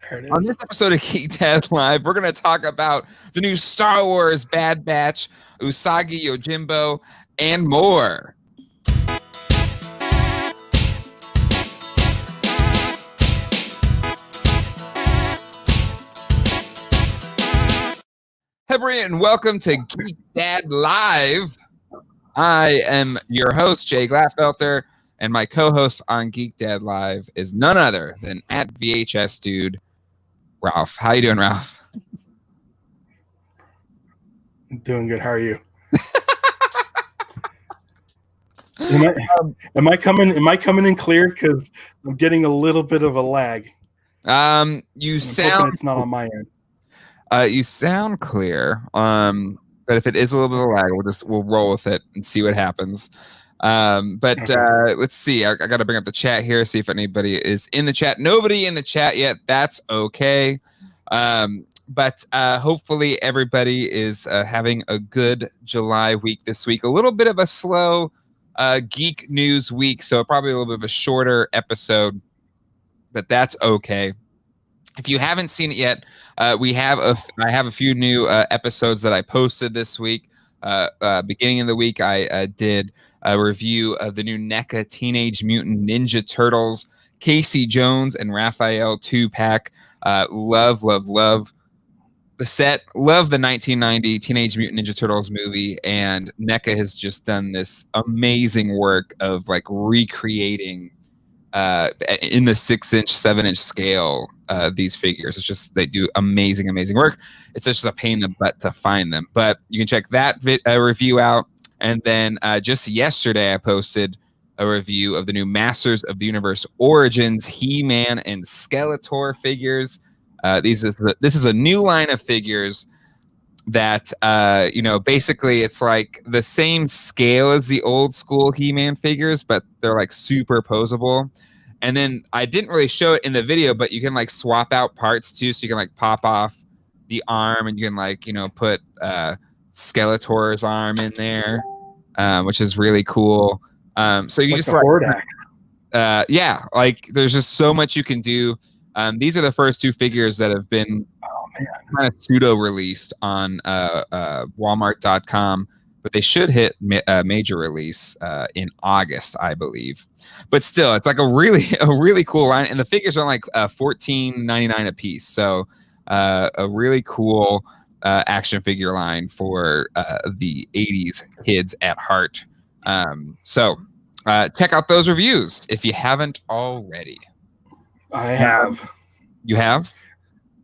There it On is. this episode of Geek Dad Live, we're going to talk about the new Star Wars Bad Batch, Usagi Yojimbo, and more. Hey, everyone, and welcome to Geek Dad Live. I am your host, Jay Glatfelter, and my co-host on Geek Dad Live is none other than at VHS Dude, Ralph. How you doing, Ralph? Doing good. How are you? Am I coming in clear? Because I'm getting a little bit of a lag. You sound it's not on my end. You sound clear. But if it is a little bit of a lag, we'll roll with it and see what happens. Okay. Let's see. I got to bring up the chat here, see if anybody is in the chat. Nobody in the chat yet. That's okay. But hopefully everybody is having a good July week this week. A little bit of a slow geek news week, so probably a little bit of a shorter episode, but that's okay. If you haven't seen it yet, I have a few new episodes that I posted this week. Beginning of the week, I did a review of the new Neca Teenage Mutant Ninja Turtles, Casey Jones and Raphael 2-pack. Love the set. Love the 1990 Teenage Mutant Ninja Turtles movie, and Neca has just done this amazing work of like recreating in the 6-inch, 7-inch scale these figures. It's just they do amazing work. It's just a pain in the butt to find them, but you can check that review out. And then just yesterday I posted a review of the new Masters of the Universe Origins He-Man and Skeletor figures. This is a new line of figures that basically it's like the same scale as the old school He-Man figures, but they're like super posable. And then I didn't really show it in the video, but you can like swap out parts too, so you can like pop off the arm and you can like put Skeletor's arm in there, which is really cool. So you just yeah, like there's just so much you can do. These are the first two figures that have been kind of pseudo released on Walmart.com, but they should hit major release in August, I believe. But still, it's like a really cool line, and the figures are like $14.99 a piece. So a really cool action figure line for the 80s kids at heart. So check out those reviews if you haven't already. I have. You have?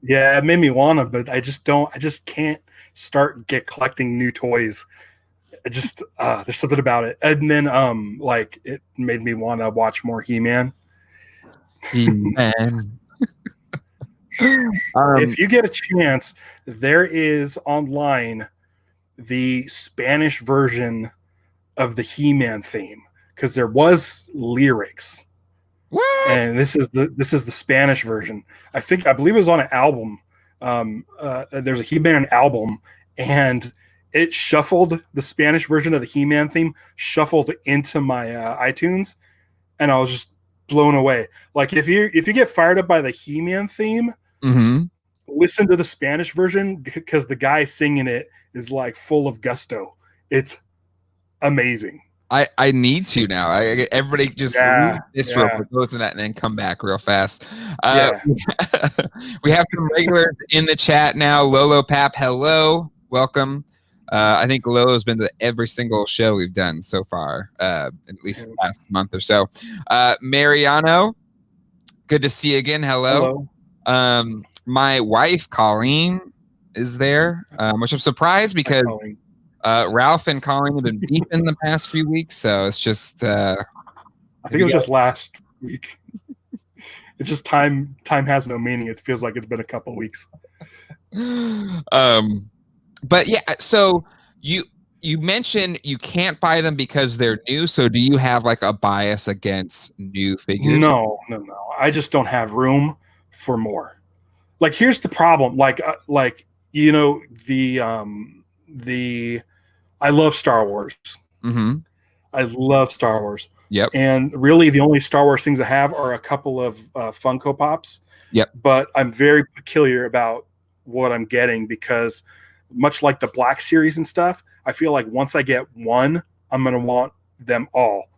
Yeah, it made me wanna, but I just can't get collecting new toys. There's something about it. And then like it made me want to watch more He-Man. He-Man. If you get a chance, there is online the Spanish version of the He-Man theme, because there was lyrics. What? And this is the Spanish version. I believe it was on an album. There's a He-Man album, and it shuffled the Spanish version of the He-Man theme, shuffled into my iTunes, and I was just blown away. Like if you get fired up by the He-Man theme, listen to the Spanish version, because the guy singing it is like full of gusto. It's amazing. I need to now. Everybody just read this real quick, go to that, and then come back real fast. We have some regulars in the chat now. Lolo Pap, hello, welcome. I think Lolo's been to every single show we've done so far, at least the last month or so. Mariano, good to see you again. Hello. My wife Colleen is there, which I'm surprised because Ralph and Colleen have been beefing the past few weeks, so it's just I think it was just last week. It's just time has no meaning. It feels like it's been a couple weeks. But yeah, so you mentioned you can't buy them because they're new. So do you have like a bias against new figures? No. I just don't have room for more. Like, here's the problem. I love Star Wars. Mm-hmm. I love Star Wars. Yep. And really, the only Star Wars things I have are a couple of Funko Pops. Yep. But I'm very peculiar about what I'm getting because, much like the Black Series and stuff, I feel like once I get one, I'm going to want them all.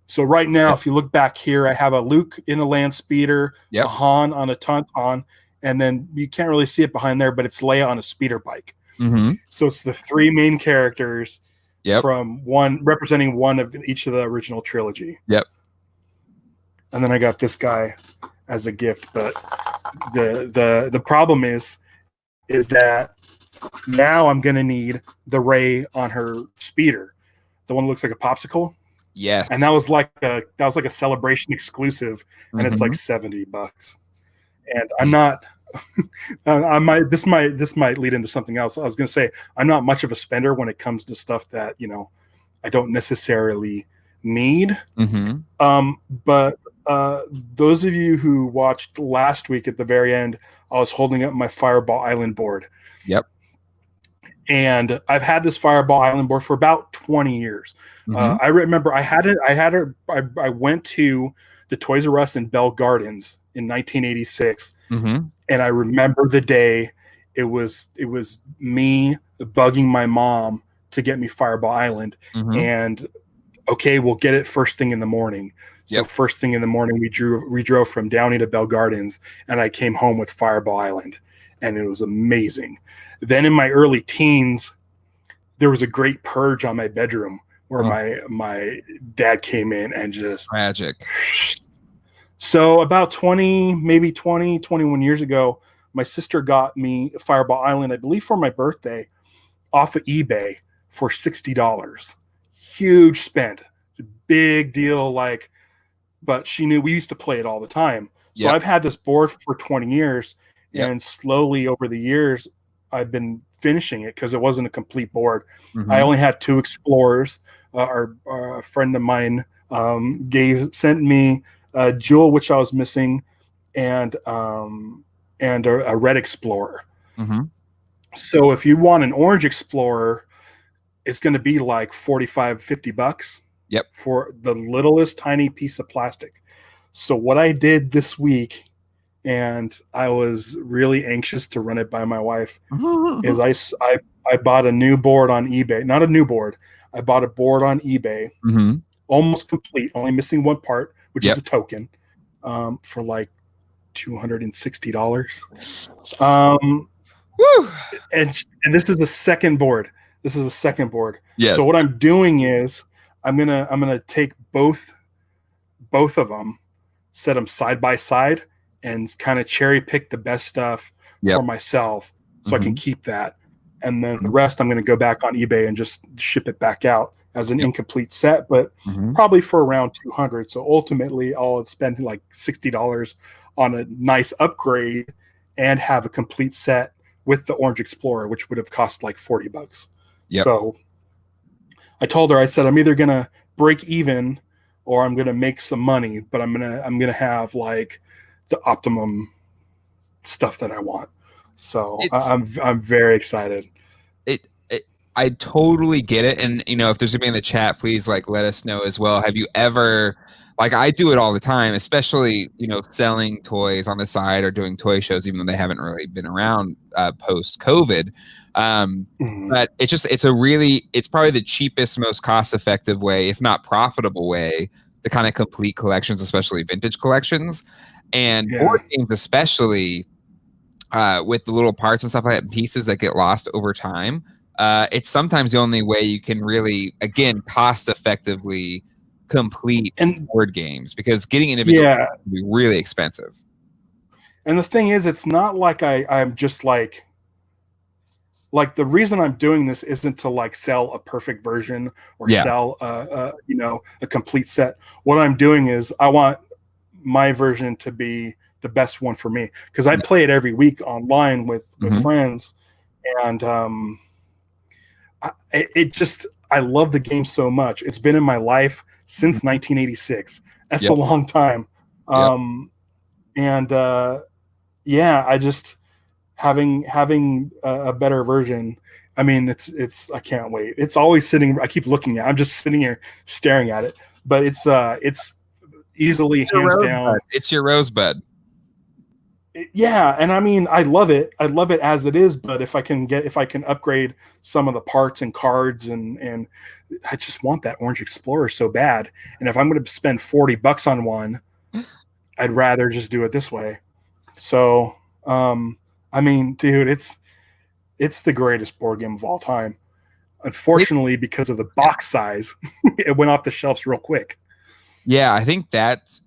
So right now, if you look back here, I have a Luke in a land speeder, a Han on a Tauntaun, and then you can't really see it behind there, but it's Leia on a speeder bike. Mm-hmm. So it's the three main characters Yep. from one representing one of each of the original trilogy. Yep. And then I got this guy as a gift, but the problem is that now I'm gonna need the Rey on her speeder, the one that looks like a popsicle. Yes. And that was like a celebration exclusive, and it's like $70. And I'm not. This might lead into something else. I was going to say I'm not much of a spender when it comes to stuff that I don't necessarily need. But those of you who watched last week at the very end, I was holding up my Fireball Island board. Yep. And I've had this Fireball Island board for about 20 years. I remember I went to the Toys R Us in Bell Gardens in 1986. And I remember the day it was me bugging my mom to get me Fireball Island. And okay, we'll get it first thing in the morning. So first thing in the morning, we drove from Downey to Bell Gardens, and I came home with Fireball Island, and it was amazing. Then in my early teens, there was a great purge on my bedroom where my dad came in and just tragic. So about 21 years ago, my sister got me Fireball Island, I believe for my birthday, off of eBay for $60. Huge spend. Big deal, but she knew we used to play it all the time. So I've had this board for 20 years, and slowly over the years, I've been finishing it because it wasn't a complete board. I only had 2 Explorers. A friend of mine sent me a Jewel, which I was missing, and a Red Explorer. So if you want an Orange Explorer, it's going to be like $45-$50 for the littlest tiny piece of plastic. So what I did this week, and I was really anxious to run it by my wife, is I bought a new board on eBay. Not a new board. I bought a board on eBay, almost complete, only missing one part, which is a token, for like $260. And this is the second board. So what I'm doing is I'm gonna take both of them, set them side by side, and kind of cherry pick the best stuff for myself, so I can keep that. And then the rest, I'm going to go back on eBay and just ship it back out as an incomplete set, but probably for around $200. So ultimately, I'll spend like $60 on a nice upgrade and have a complete set with the Orange Explorer, which would have cost like $40. So I told her, I said, I'm either going to break even or I'm going to make some money, but I'm going to have like the optimum stuff that I want. So I'm very excited. I totally get it. And, if there's anybody in the chat, please let us know as well. Have you ever, I do it all the time, especially, selling toys on the side or doing toy shows, even though they haven't really been around post COVID. But it's probably the cheapest, most cost effective way, if not profitable way, to kind of complete collections, especially vintage collections and board games, especially with the little parts and stuff like that, and pieces that get lost over time. It's sometimes the only way you can really, again, cost effectively complete board games, because getting individual can be really expensive. And the thing is, it's not like I'm just like the reason I'm doing this isn't to sell a perfect version or sell a complete set. What I'm doing is I want my version to be the best one for me, because I play it every week online with friends, and I love the game so much. It's been in my life since 1986. That's a long time. I just having a better version. I mean, it's I can't wait. It's always sitting. I keep looking at it. I'm just sitting here staring at it. but it's easily hands down. It's your rosebud. Yeah, and I mean, I love it. I love it as it is. But if I can upgrade some of the parts and cards, and I just want that Orange Explorer so bad. And if I'm going to spend $40 on one, I'd rather just do it this way. So, I mean, dude, it's the greatest board game of all time. Unfortunately, because of the box size, it went off the shelves real quick. Yeah, I think that's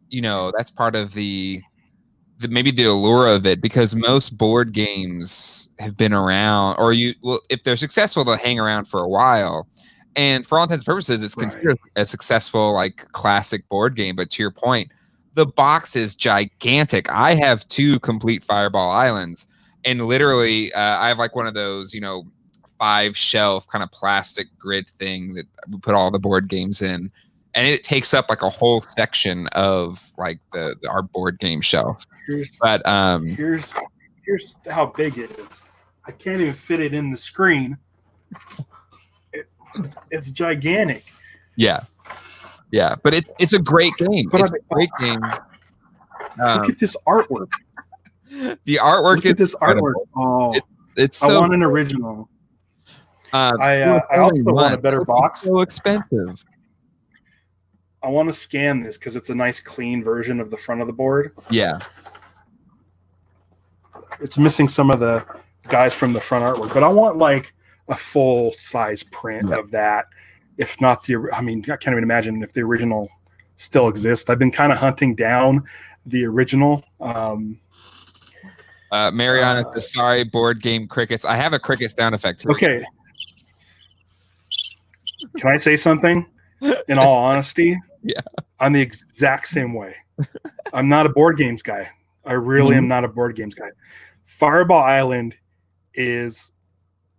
part of maybe the allure of it, because most board games have been around, or if they're successful, they'll hang around for a while. And for all intents and purposes, it's considered a successful, like, classic board game. But to your point, the box is gigantic. I have 2 complete Fireball Islands, and literally, I have like one of those, 5-shelf kind of plastic grid thing that we put all the board games in, and it takes up like a whole section of like our board game shelf. Here's how big it is. I can't even fit it in the screen. It's gigantic. Yeah, but it's a great game. It's a great game. Look at this artwork. The artwork. Look at this artwork. Oh, it's so. I want an original. I also want a better box. So expensive. I want to scan this because it's a nice clean version of the front of the board. Yeah. It's missing some of the guys from the front artwork, but I want like a full size print of that. If not I can't even imagine if the original still exists. I've been kind of hunting down the original. Mariana says, sorry, board game crickets. I have a cricket sound effect here. Okay. Can I say something? In all honesty, yeah, I'm the exact same way. I'm not a board games guy. I really am not a board games guy. Fireball Island is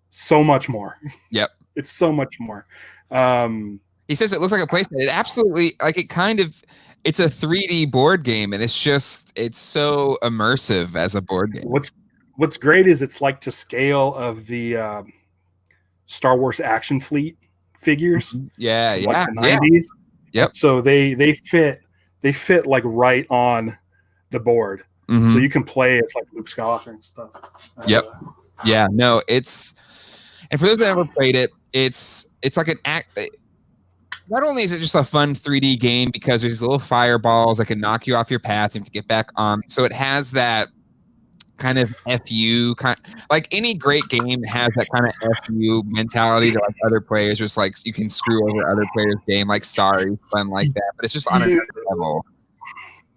so much more. Yep. It's so much more. He says it looks like a place. It absolutely, like, it's a 3D board game, and it's so immersive as a board game. What's great is it's like to scale of the Star Wars action fleet figures. Yeah, from like the 90s. Yep. So they fit like right on the board. So you can play it's like Luke Skywalker and stuff. Yep. Yeah, no, and for those that never played it, it's like an act. Not only is it just a fun 3D game because there's little fireballs that can knock you off your path and to get back on. So it has that kind of FU like any great game has that kind of FU mentality to like other players. Just like you can screw over other players' game, like sorry, fun like that. But it's just on another level.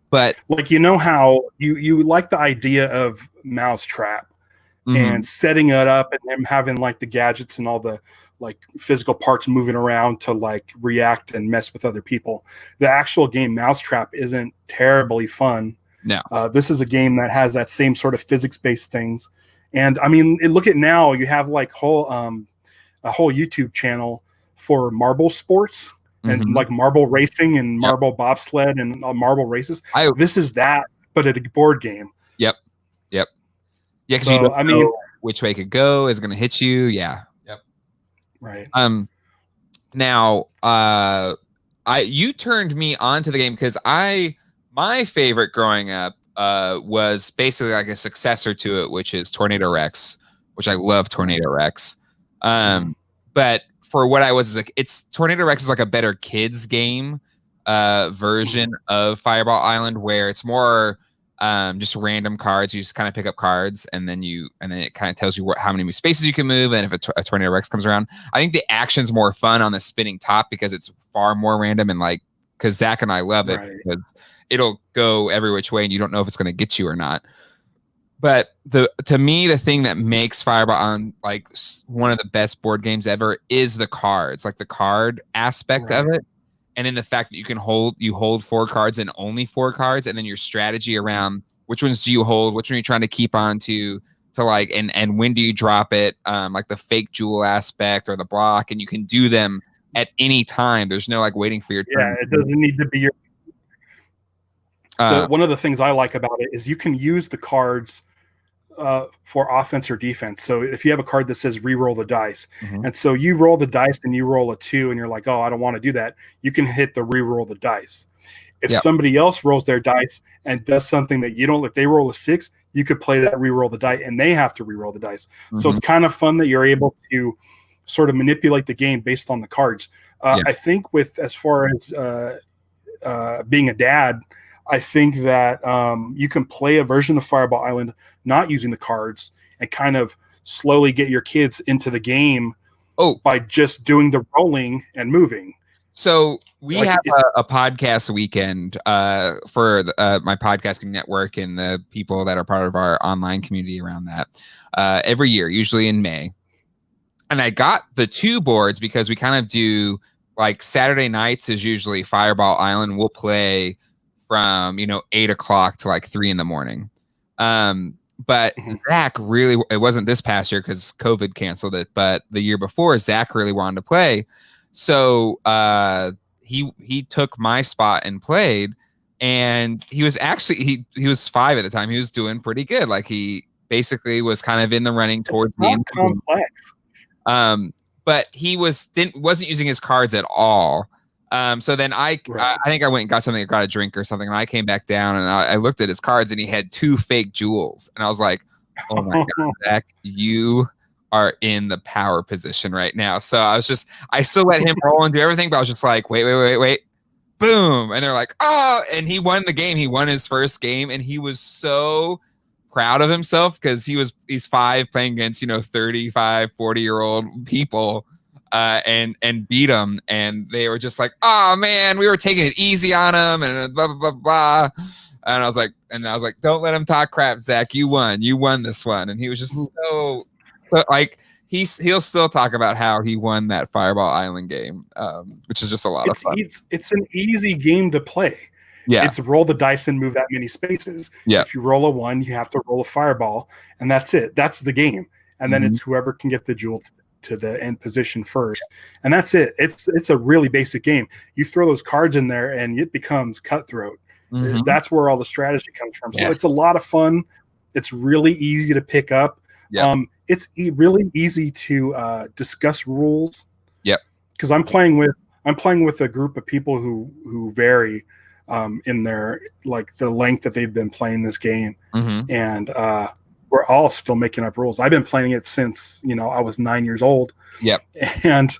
But like how you like the idea of Mousetrap and setting it up and them having like the gadgets and all the like physical parts moving around to like react and mess with other people. The actual game Mousetrap isn't terribly fun. No. This is a game that has that same sort of physics-based things. And I mean, look at now, you have like a whole YouTube channel for marble sports and like marble racing and marble bobsled and marble races. This is that, but at a board game. Yep. Yeah, because so, you don't know which way it could go, is going to hit you. Yeah. Yep. Right. Now, you turned me onto the game because my favorite growing up was basically like a successor to it, which is Tornado Rex, which I love Tornado Rex. But for what I was like, Tornado Rex is like a better kids game version of Fireball Island, where it's more just random cards. You just kind of pick up cards, and then it kind of tells you how many spaces you can move, and if a Tornado Rex comes around. I think the action's more fun on the spinning top because it's far more random, and like because Zach and I love it because it'll go every which way, and you don't know if it's going to get you or not. But to me, the thing that makes Fireball on like one of the best board games ever is the cards, like the card aspect of it. And in the fact that you hold 4 cards and only 4 cards, and then your strategy around which ones do you hold, which one are you trying to keep on to like, and when do you drop it, like the fake jewel aspect or the block, and you can do them at any time. There's no like waiting for your turn. Yeah, it doesn't need to be your. One of the things I like about it is you can use the cards for offense or defense. So if you have a card that says re-roll the dice, Mhm. and so you roll the dice and you roll a 2 and you're like, oh, I don't want to do that, you can hit the re-roll the dice. If Yep. somebody else rolls their dice and does something that you don't, if they roll a 6, you could play that re-roll the die and they have to re-roll the dice. So it's kind of fun that you're able to sort of manipulate the game based on the cards. I think with as far as being a dad, I think that you can play a version of Fireball Island not using the cards and kind of slowly get your kids into the game by just doing the rolling and moving. So we have a podcast weekend for my podcasting network and the people that are part of our online community around that every year, usually in May. And I got the 2 boards because we kind of do like Saturday nights is usually Fireball Island. We'll play from 8 o'clock to like 3 a.m. But Zach really, it wasn't this past year because COVID canceled it, but the year before Zach really wanted to play. So he took my spot and played, and he was actually he was 5 at the time. He was doing pretty good. Like he basically was kind of in the running towards the end. Complex. But he wasn't using his cards at all. So then I think I went and got something, got a drink or something, and I came back down and I looked at his cards and he had 2 fake jewels, and I was like, oh my god, Zach, you are in the power position right now. So I still let him roll and do everything, but I was just like, wait, boom. And they're like, oh, and he won the game. He won his first game, and he was so proud of himself because he's 5 playing against, 35, 40-year-old people and beat them. And they were just like, oh man, we were taking it easy on him and blah, blah, blah, blah. And I was like, don't let him talk crap, Zach. You won this one. And he was just so like, he'll still talk about how he won that Fireball Island game, which is just a lot of fun. It's an easy game to play. Yeah. It's roll the dice and move that many spaces. Yeah. If you roll a 1, you have to roll a fireball, and that's it. That's the game. And then it's whoever can get the jewel to the end position first. And that's it. It's a really basic game. You throw those cards in there and it becomes cutthroat. That's where all the strategy comes from. So it's a lot of fun. It's really easy to pick up. Yeah. It's really easy to discuss rules. Yep. Because I'm playing with a group of people who vary in their like the length that they've been playing this game, and we're all still making up rules. I've been playing it since I was 9 years old. Yep. And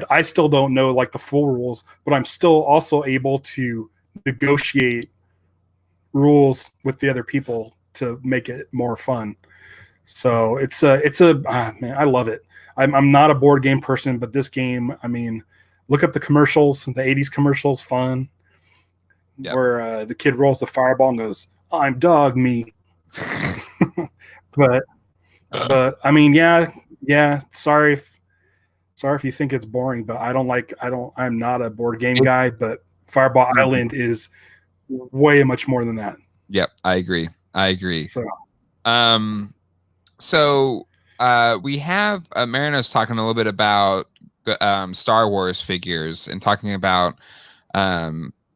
I still don't know like the full rules, but I'm still also able to negotiate rules with the other people to make it more fun. So it's man, I love it. I'm not a board game person, but this game, I mean, look up the commercials, the 80s commercials, fun. Yep. Where the kid rolls the fireball and goes, "I'm dog meat." but I mean, yeah. Sorry if you think it's boring, but I'm not a board game guy, but Fireball Island is way much more than that. Yep, I agree. So, we have Marino's talking a little bit about Star Wars figures and talking about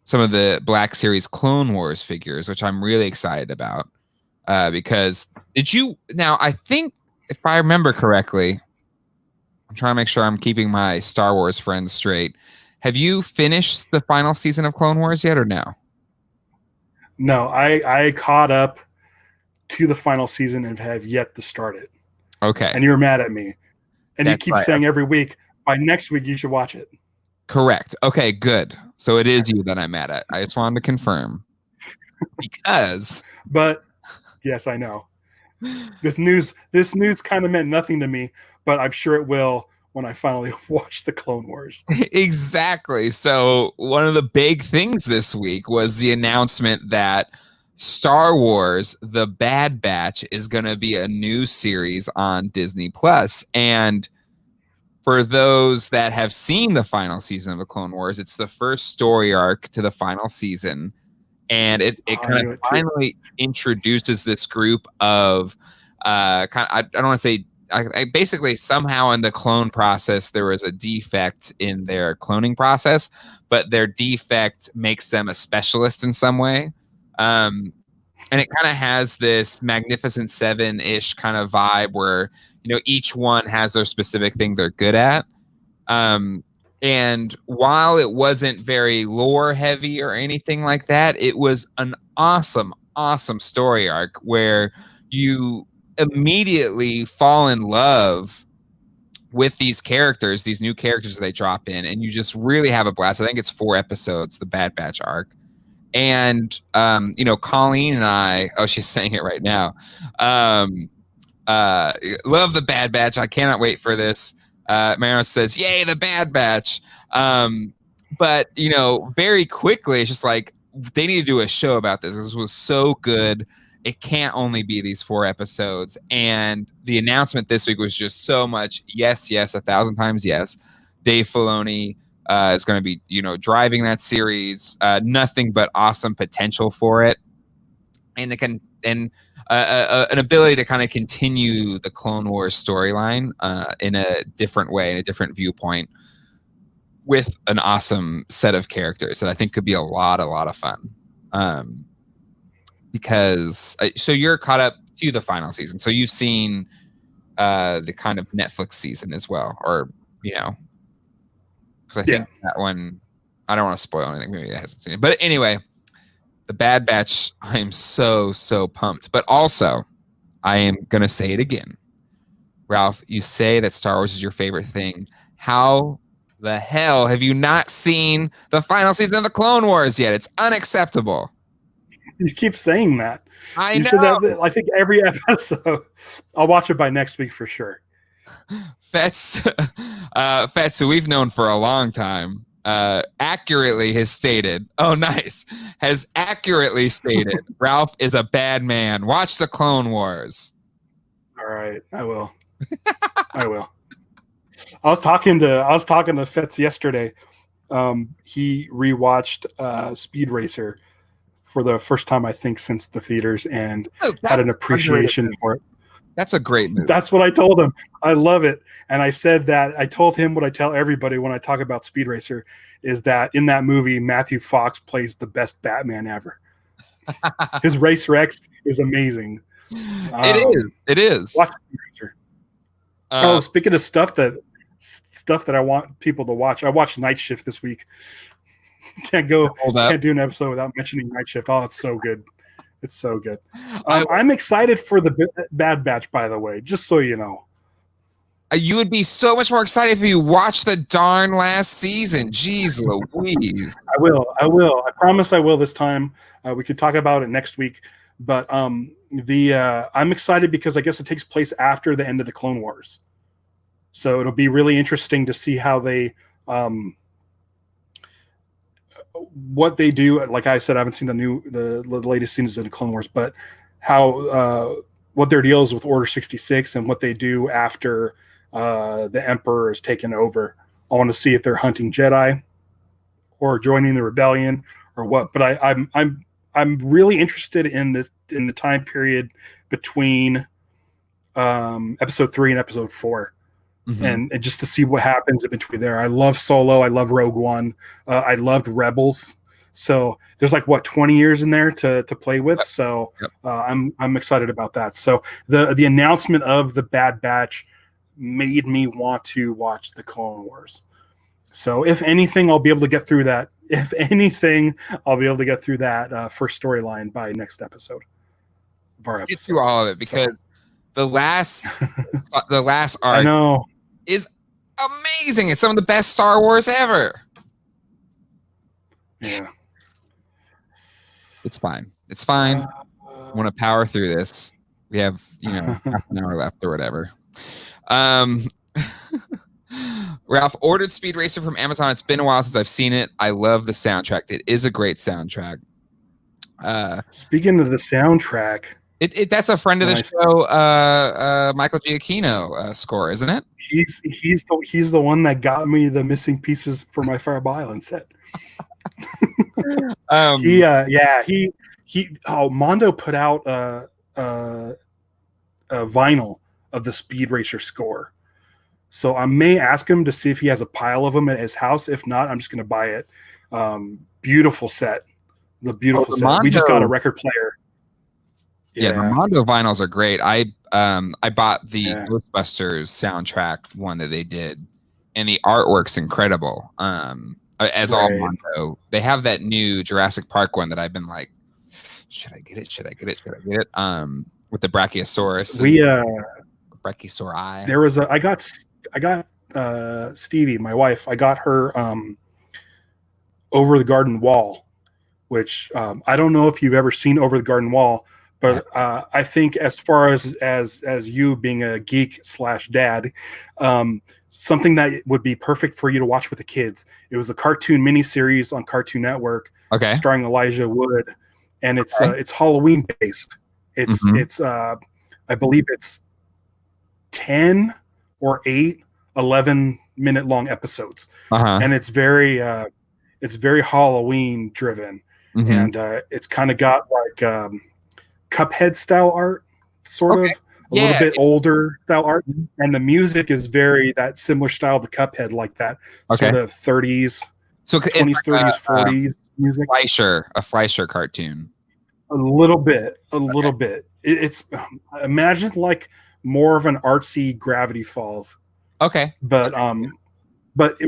some of the Black Series Clone Wars figures, which I'm really excited about. Because I think if I remember correctly, I'm trying to make sure I'm keeping my Star Wars friends straight. Have you finished the final season of Clone Wars yet or no? No, I caught up to the final season and have yet to start it. Okay. And you're mad at me. And you keep saying every week, by next week you should watch it. Correct. Okay, good. So it is you that I'm mad at. I just wanted to confirm. But yes, I know. This news kind of meant nothing to me, but I'm sure it will when I finally watch the Clone Wars. Exactly. So one of the big things this week was the announcement that Star Wars: The Bad Batch is going to be a new series on Disney Plus. And for those that have seen the final season of the Clone Wars, it's the first story arc to the final season. And it kind of finally introduces this group of I don't want to say, I basically somehow in the clone process, there was a defect in their cloning process, but their defect makes them a specialist in some way. And it kind of has this Magnificent Seven-ish kind of vibe where, each one has their specific thing they're good at. And while it wasn't very lore heavy or anything like that, it was an awesome, awesome story arc where you immediately fall in love with these characters, these new characters that they drop in, and you just really have a blast. I think it's 4 episodes, the Bad Batch arc. And, Colleen and I, she's saying it right now. Love the Bad Batch. I cannot wait for this. Mariano says, yay, the Bad Batch. But, very quickly, it's just like, they need to do a show about this. This was so good. It can't only be these 4 episodes. And the announcement this week was just so much yes, 1,000 times yes. Dave Filoni is going to be, driving that series. Nothing but awesome potential for it, and an ability to kind of continue the Clone Wars storyline in a different way, in a different viewpoint, with an awesome set of characters that I think could be a lot of fun. Because so you're caught up to the final season, so you've seen the kind of Netflix season as well, or because I think that one, I don't want to spoil anything. Maybe I hasn't seen it. But anyway, the Bad Batch, I'm so pumped. But also, I am going to say it again. Ralph, you say that Star Wars is your favorite thing. How the hell have you not seen the final season of the Clone Wars yet? It's unacceptable. You keep saying that. I know. Said that, I think every episode. I'll watch it by next week for sure. Fetz, who we've known for a long time, accurately has stated, has accurately stated, Ralph is a bad man. Watch the Clone Wars. All right, I will. I will. I was talking to Fetz yesterday. He rewatched Speed Racer for the first time, I think, since the theaters, and had an appreciation for it. That's a great movie. That's what I told him. I love it. And I said that I told him what I tell everybody when I talk about Speed Racer is that in that movie, Matthew Fox plays the best Batman ever. His Racer X is amazing. It is. Watch Speed Racer. Speaking of stuff that I want people to watch, I watched Night Shift this week. Can't do an episode without mentioning Night Shift. Oh, it's so good. It's so good. I'm excited for the Bad Batch, by the way, just so you know. You would be so much more excited if you watched the darn last season. Jeez Louise. I will. I promise I will this time. We could talk about it next week. But I'm excited because I guess it takes place after the end of the Clone Wars. So it'll be really interesting to see how they what they do. Like I said, I haven't seen the latest scenes of the Clone Wars, but how what their deal is with Order 66 and what they do after the Emperor is taken over. I want to see if they're hunting Jedi or joining the rebellion or what. But I'm really interested in the time period between episode 3 and episode 4. Mm-hmm. And just to see what happens in between there. I love Solo. I love Rogue One. I loved Rebels. So there's 20 years in there to play with. So I'm excited about that. So the announcement of the Bad Batch made me want to watch the Clone Wars. So if anything, I'll be able to get through that. If anything, I'll be able to get through that first storyline by next episode. Get through all of it because the last arc, I know, is amazing. It's some of the best Star Wars ever. Yeah. It's fine. I want to power through this. We have, half an hour left or whatever. Ralph ordered Speed Racer from Amazon. It's been a while since I've seen it. I love the soundtrack. It is a great soundtrack. Speaking of the soundtrack, that's a friend of the show, Michael Giacchino score, isn't it? He's the one that got me the missing pieces for my Fireball Island set. Mondo put out a vinyl of the Speed Racer score. So I may ask him to see if he has a pile of them at his house. If not, I'm just going to buy it. Beautiful set. The beautiful set. Mondo. We just got a record player. Yeah, the Yeah. Mondo vinyls are great. I bought the Yeah. Ghostbusters soundtrack one that they did, and the artwork's incredible. As all Right. Mondo, they have that new Jurassic Park one that I've been like, should I get it? Should I get it? Should I get it? With the Brachiosaurus and We Brachiosauri. there was a I got Stevie, my wife. I got her Over the Garden Wall, which I don't know if you've ever seen Over the Garden Wall, but I think as far as you being a geek / dad, something that would be perfect for you to watch with the kids. It was a cartoon miniseries on Cartoon Network, Okay. starring Elijah Wood, and it's Halloween based. It's I believe it's 10 or 8 11-minute long episodes, and it's very Halloween driven, and it's kind of got like Cuphead style art, sort of a little bit older style art, and the music is very that similar style to Cuphead, like that sort of 30s, so 20s, like 30s, 40s music. A Fleischer cartoon. A little bit. It's imagine like more of an artsy Gravity Falls. Okay. But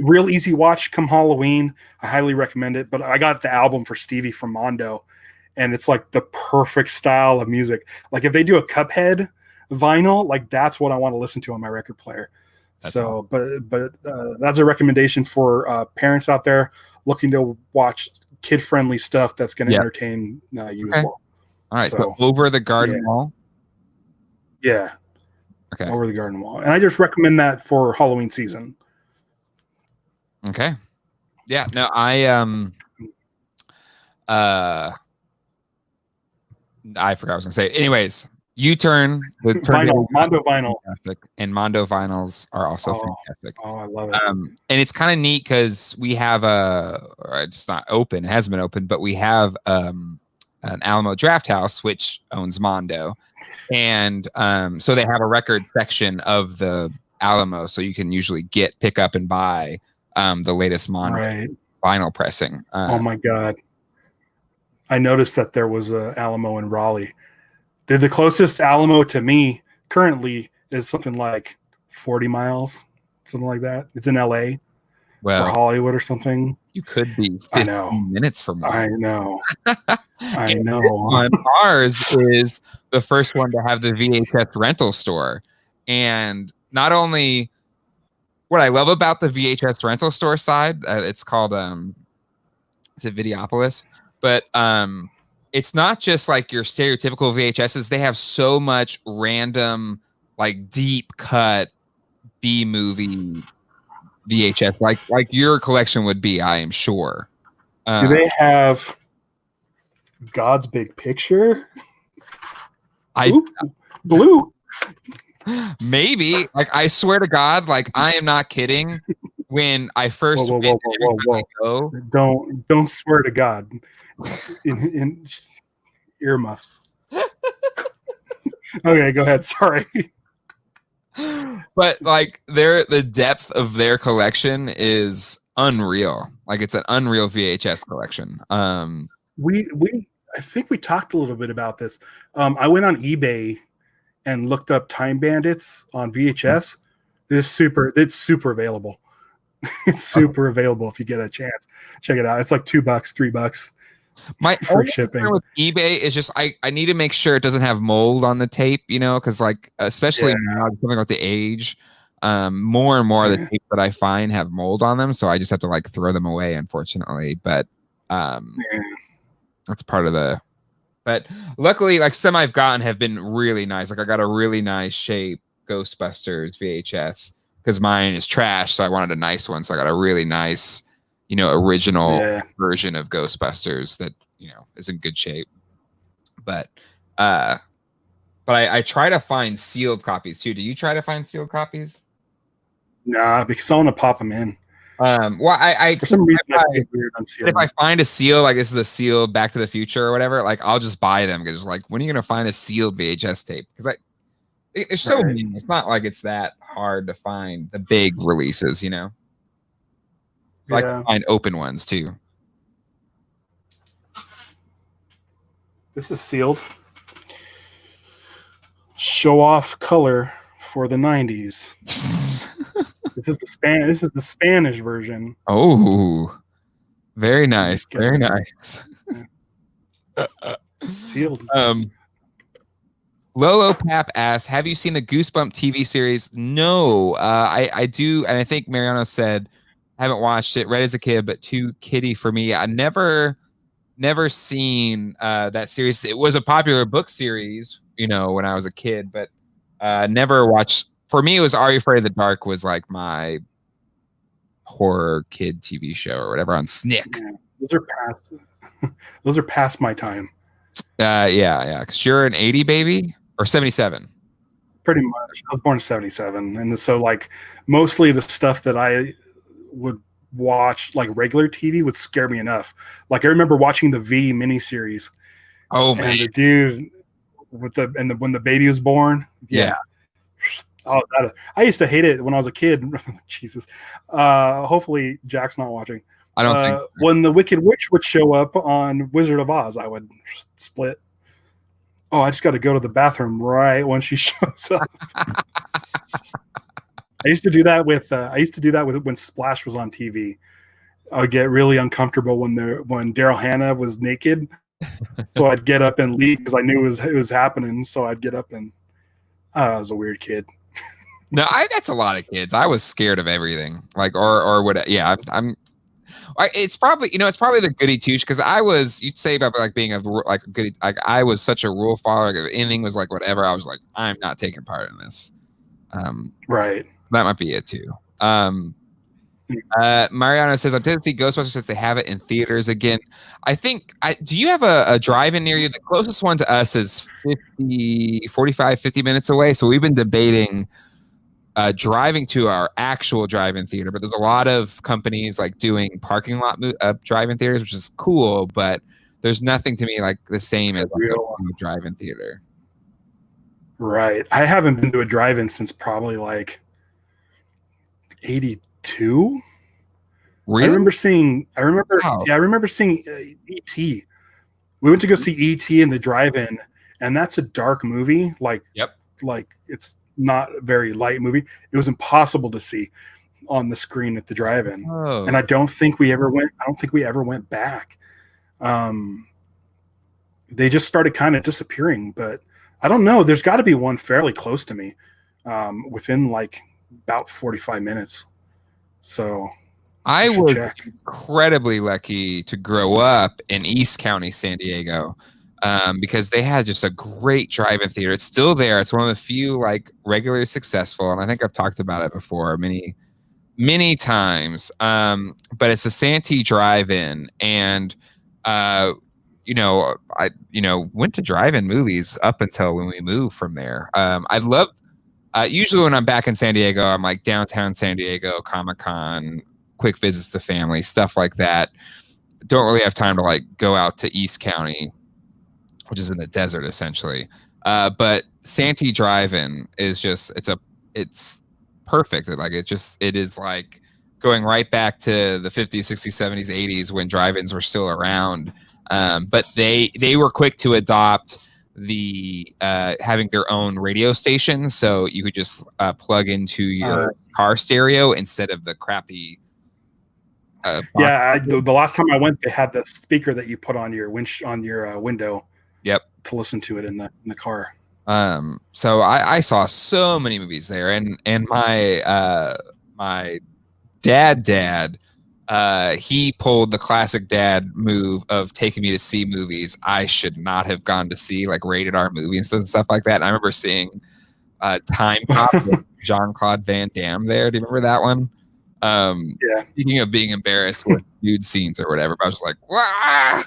real easy watch come Halloween. I highly recommend it. But I got the album for Stevie from Mondo, and it's like the perfect style of music. Like if they do a Cuphead vinyl, like that's what I want to listen to on my record player. That's a recommendation for parents out there looking to watch kid-friendly stuff that's going to entertain you as well. All right, so Over the Garden Wall. Yeah. Okay. Over the Garden Wall, and I just recommend that for Halloween season. Okay. Yeah. No, I forgot what I was gonna say. Anyways, U-Turn, the Mondo vinyl, fantastic, and Mondo vinyls are also fantastic. Oh, I love it. And it's kind of neat because we have it's not open, it hasn't been open, but we have an Alamo Draft House which owns Mondo, and so they have a record section of the Alamo, so you can usually pick up and buy the latest Mondo vinyl pressing. Oh my God. I noticed that there was a Alamo in Raleigh. The closest Alamo to me currently is something like 40 miles, something like that. It's in LA or Hollywood or something. You could be 15 minutes from one. I know. I know. Ours is the first one to have the VHS rental store. And not only what I love about the VHS rental store side, it's called it's a Videopolis, but it's not just like your stereotypical VHSs. They have so much random, like deep cut B movie VHS, like your collection would be, I am sure. Do they have God's Big Picture? Blue. Maybe. Like, I swear to God, like, I am not kidding. When I first whoa. Don't swear to God. In earmuffs. Okay, go ahead. Sorry. But like the depth of their collection is unreal. Like it's an unreal VHS collection. I think we talked a little bit about this. I went on eBay and looked up Time Bandits on VHS. It's super available. It's super available if you get a chance. Check it out. It's like $2, $3. My free shipping with eBay is just I need to make sure it doesn't have mold on the tape, because like especially now something with the age, more and more of the tapes that I find have mold on them, so I just have to like throw them away, unfortunately. But that's part of the. But luckily, like some I've gotten have been really nice. Like I got a really nice shape Ghostbusters VHS because mine is trash, so I wanted a nice one. So I got a really nice, original version of Ghostbusters that is in good shape. But I try to find sealed copies too. Do you try to find sealed copies? Nah, because I want to pop them in. Well, I for some reason I feel weird on sealed. If I find a seal, like this is a sealed Back to the Future or whatever, like I'll just buy them because like when are you gonna find a sealed VHS tape? Because it's so mean. It's not like it's that hard to find the big releases, So I can find open ones too. This is sealed. show off color for the 90s. This is the Spanish version. Oh, very nice. Very nice. Sealed. Lolo Pap asks, have you seen the Goosebump TV series? No, I do, and I think Mariano said haven't watched it. Read as a kid, but too kiddie for me. I never seen that series. It was a popular book series, when I was a kid, but never watched. For me, it was Are You Afraid of the Dark was like my horror kid TV show or whatever on Snick. Yeah, those are past my time. Yeah, because you're an 80 baby or 77. Pretty much. I was born in 77, and so like mostly the stuff that I would watch, like regular TV, would scare me enough. Like I remember watching the V miniseries. Oh man, and the dude when the baby was born. Yeah. Oh, I used to hate it when I was a kid. Jesus. Hopefully Jack's not watching. I don't think when the Wicked Witch would show up on Wizard of Oz, I would split. Oh, I just got to go to the bathroom right when she shows up. I used to do that with when Splash was on TV. I would get really uncomfortable when Daryl Hannah was naked, so I'd get up and leave because I knew it was happening. So I'd get up and I was a weird kid. No, that's a lot of kids. I was scared of everything, like or what? Yeah, it's probably the goody two because you'd say about like being a goody, like I was such a rule follower. Like if anything was like whatever, I was like, I'm not taking part in this. Right. That might be it too. Mariano says, I'm tempted to see Ghostbusters since they have it in theaters again. I think, do you have a drive-in near you? The closest one to us is 50 minutes away. So we've been debating driving to our actual drive-in theater, but there's a lot of companies like doing parking lot drive-in theaters, which is cool, but there's nothing to me like the same as like a drive-in theater. Right. I haven't been to a drive-in since probably like 82. Really? I remember seeing E.T. We went to go see E.T. in the drive-in, and that's a dark movie. Like it's not a very light movie. It was impossible to see on the screen at the drive-in. Oh. And I don't think we ever went back. They just started kind of disappearing, but I don't know. There's got to be one fairly close to me, within like about 45 minutes. So I was incredibly lucky to grow up in East County, San Diego, because they had just a great drive-in theater. It's still there. It's one of the few like regularly successful, and I think I've talked about it before many times. But it's the Santee Drive-In, and I went to drive-in movies up until when we moved from there. I love. Usually when I'm back in San Diego, I'm like downtown San Diego, Comic-Con, quick visits to family, stuff like that. Don't really have time to like go out to East County, which is in the desert essentially. But Santee Drive-In is just it's perfect. Like it is like going right back to the 50s, 60s, 70s, 80s when drive-ins were still around. But they were quick to adopt the having their own radio station, so you could just plug into your car stereo instead of the crappy the last time I went, they had the speaker that you put on your window. Yep. To listen to it in the car. So I saw so many movies there, and my my dad he pulled the classic dad move of taking me to see movies I should not have gone to see, like rated R movies and stuff like that. And I remember seeing Time Cop with Jean-Claude Van Damme there. Do you remember that one? Yeah. Speaking of being embarrassed with nude scenes or whatever, but I was just like, wow.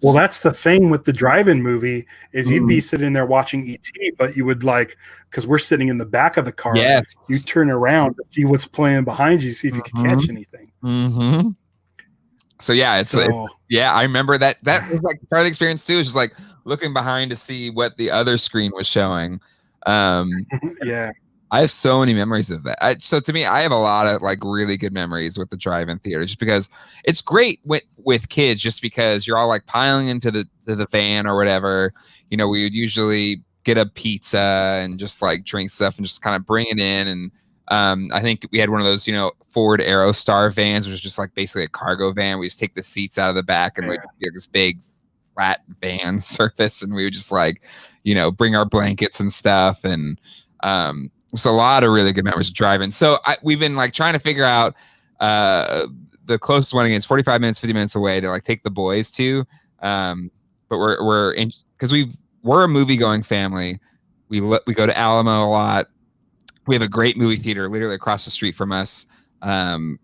Well, that's the thing with the drive-in movie is you'd be sitting there watching E.T., but you would because we're sitting in the back of the car, you turn around to see what's playing behind you, see if you can catch anything. Mm-hmm. So yeah, I remember that was like part of the experience too. It's just like looking behind to see what the other screen was showing. Yeah. I have so many memories of that. So to me, I have a lot of like really good memories with the drive-in theater, just because it's great with kids, just because you're all like piling into the van or whatever. We would usually get a pizza and just like drink stuff and just kind of bring it in. And I think we had one of those, Ford Aerostar vans, which is just like basically a cargo van. We just take the seats out of the back and we get this big flat van surface, and we would just like, bring our blankets and stuff. And it's a lot of really good memories of driving. So we've been like trying to figure out the closest one again is 45 minutes, 50 minutes away to like take the boys to. But we're in, because we're a movie going family. We go to Alamo a lot. We have a great movie theater literally across the street from us. And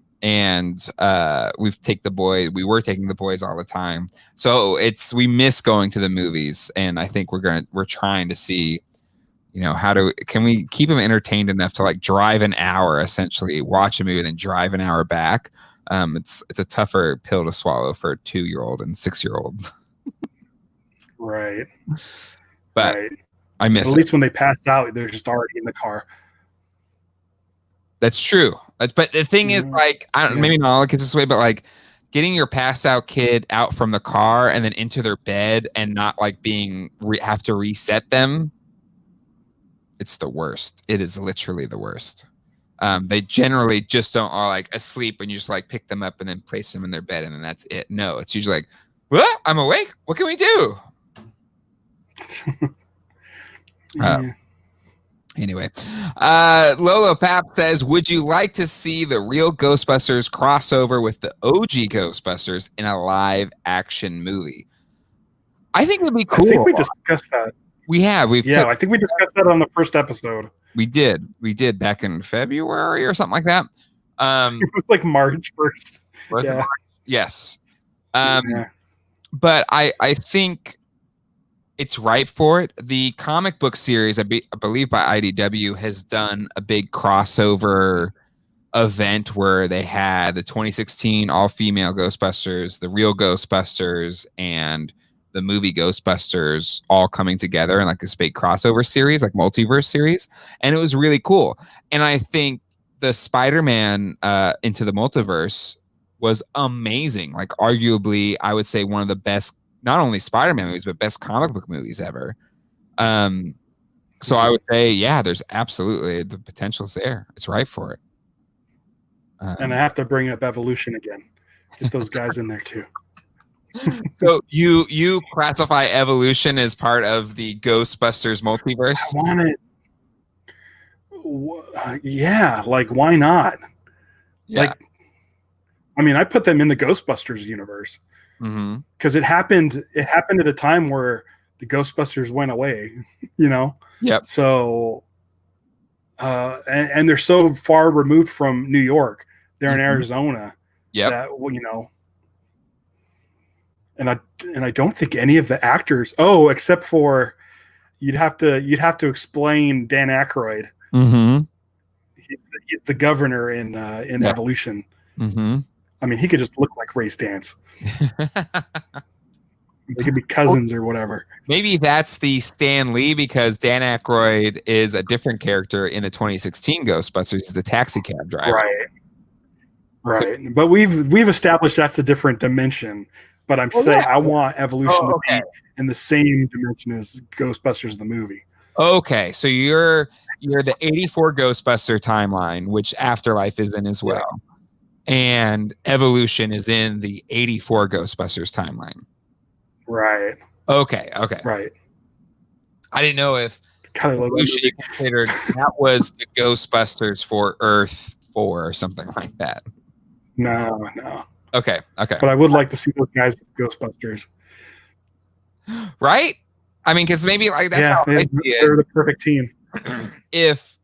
we were taking the boys all the time. So we miss going to the movies. And I think we're trying to see, can we keep them entertained enough to like drive an hour, essentially watch a movie and then drive an hour back. It's a tougher pill to swallow for a 2-year-old and 6-year-old. Right. But right. I miss At least when they pass out, they're just already in the car. That's true. But the thing is, like, maybe not all the kids this way, but like getting your passed out kid out from the car and then into their bed and not like have to reset them. It's the worst. It is literally the worst. They generally just are like asleep and you just like pick them up and then place them in their bed and then that's it. No, it's usually like, what? I'm awake. What can we do? Anyway, Lolo Pap says, would you like to see the real Ghostbusters crossover with the OG Ghostbusters in a live action movie? I think it would be cool. I think we discussed that. We have. I think we discussed that on the first episode. We did back in February or something like that. It was like March 1st. Yeah. Yes. But I think it's ripe for it. The comic book series, I believe by IDW, has done a big crossover event where they had the 2016 all-female Ghostbusters, the real Ghostbusters, and the movie Ghostbusters all coming together in like this big crossover series, like multiverse series. And it was really cool. And I think the Spider-Man Into the Multiverse was amazing. Like arguably, I would say one of the best, not only Spider-Man movies, but best comic book movies ever. So I would say, yeah, there's absolutely the potential's there. It's right for it. And I have to bring up Evolution again. Get those guys in there too. So you classify Evolution as part of the Ghostbusters multiverse? I want it. Yeah, like why not? Yeah. Like, I mean, I put them in the Ghostbusters universe because it happened at a time where the Ghostbusters went away. Yep. So, and they're so far removed from New York. They're in Arizona. Yep. That and I don't think any of the actors. Oh, except for you'd have to explain Dan Aykroyd. Mm-hmm. He's the governor in Evolution. Mm-hmm. I mean, he could just look like Ray Stantz. They could be cousins or whatever. Maybe that's the Stan Lee because Dan Aykroyd is a different character in the 2016 Ghostbusters. He's the taxi cab driver. Right. But we've established that's a different dimension. But I'm saying I want Evolution to be in the same dimension as Ghostbusters the movie. Okay, so you're the 84 Ghostbuster timeline, which Afterlife is in as well. Yeah. And Evolution is in the 84 Ghostbusters timeline. Right. Okay. Right. I didn't know if Evolution you considered that was the Ghostbusters for Earth 4 or something like that. No. Okay. But I would like to see those guys as Ghostbusters. Right? I mean, because maybe like that's how I see it. They're the perfect team. If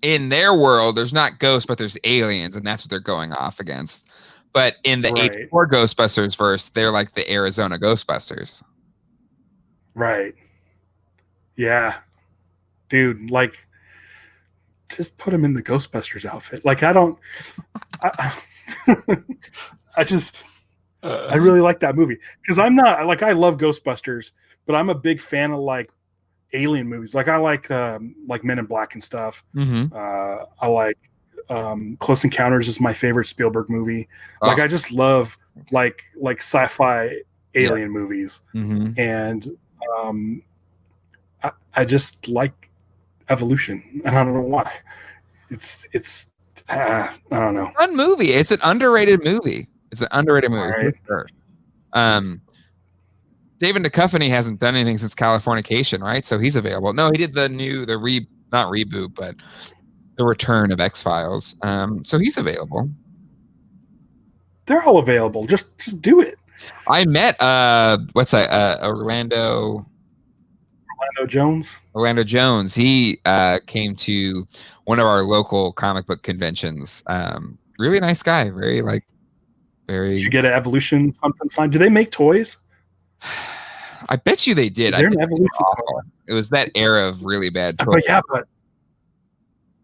in their world there's not ghosts, but there's aliens, and that's what they're going off against. But in the 84 Ghostbusters verse, they're like the Arizona Ghostbusters. Right. Yeah. Dude, like, just put them in the Ghostbusters outfit. Like, I really like that movie because I'm not like I love Ghostbusters, but I'm a big fan of like alien movies. Like I like Men in Black and stuff. Mm-hmm. I like Close Encounters is my favorite Spielberg movie. Like I just love like sci-fi alien movies, mm-hmm. and I just like evolution. I don't know why. It's I don't know. Fun movie. It's an underrated movie. It's an underrated movie. Right. For sure. David Duchovny hasn't done anything since Californication, right? So he's available. No, he did not reboot, but the return of X-Files. So he's available. They're all available. Just do it. I met Orlando Jones. Orlando Jones. He came to one of our local comic book conventions. Really nice guy. Very. Did you get an Evolution something sign? Do they make toys? I bet you they did. It was that era of really bad toys.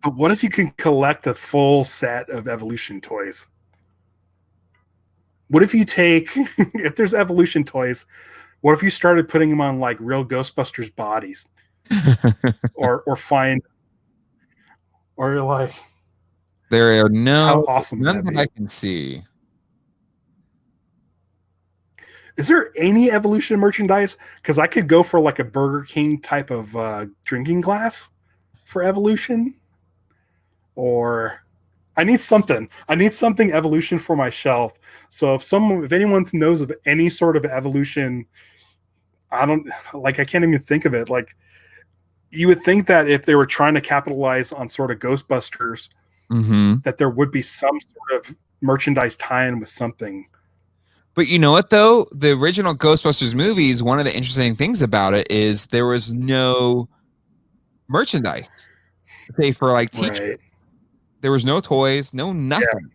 But what if you can collect a full set of Evolution toys? What if you take, if there's Evolution toys, what if you started putting them on like real Ghostbusters bodies? or you're like, there are how awesome none that I can see. Is there any Evolution merchandise? Because I could go for like a Burger King type of drinking glass for Evolution. Or I need something. I need something Evolution for my shelf. So if anyone knows of any sort of Evolution, I can't even think of it. Like, you would think that if they were trying to capitalize on sort of Ghostbusters, that there would be some sort of merchandise tie-in with something. But you know what, though? The original Ghostbusters movies, one of the interesting things about it is there was no merchandise. Say for like teachers. Right. There was no toys, no nothing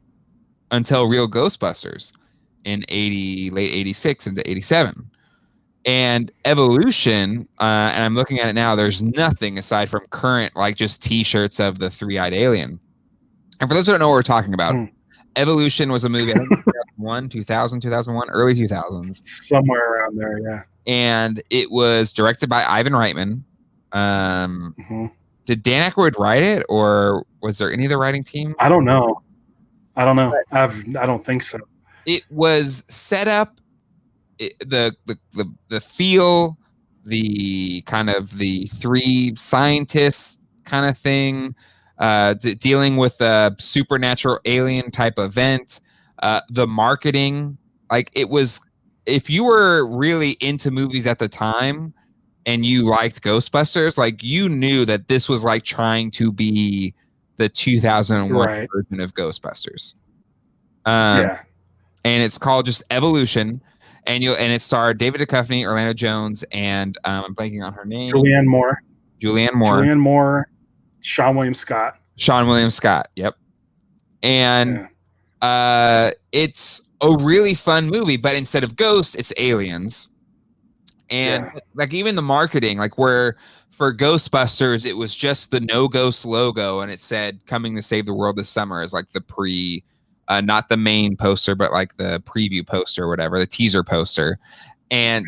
until Real Ghostbusters in late 86 into 87. And Evolution, and I'm looking at it now, there's nothing aside from current, like just t-shirts of the three-eyed alien. And for those who don't know what we're talking about, Evolution was a movie, I think 2001, early 2000s. Somewhere around there, yeah. And it was directed by Ivan Reitman. Did Dan Aykroyd write it, or was there any of the writing team? I don't know. I don't think so. It was set up, the feel, the kind of the three scientists kind of thing, dealing with a supernatural alien type event, the marketing, like it was, if you were really into movies at the time and you liked Ghostbusters, like you knew that this was like trying to be the 2001 version of Ghostbusters. And it's called just Evolution, and it starred David Duchovny, Orlando Jones, and I'm blanking on her name. Julianne Moore. Sean William Scott. Yep. And it's a really fun movie, but instead of ghosts, it's aliens. And like even the marketing, like where for Ghostbusters, it was just the No Ghost logo, and it said "Coming to Save the World this summer" as like the not the main poster, but like the preview poster or whatever, the teaser poster. And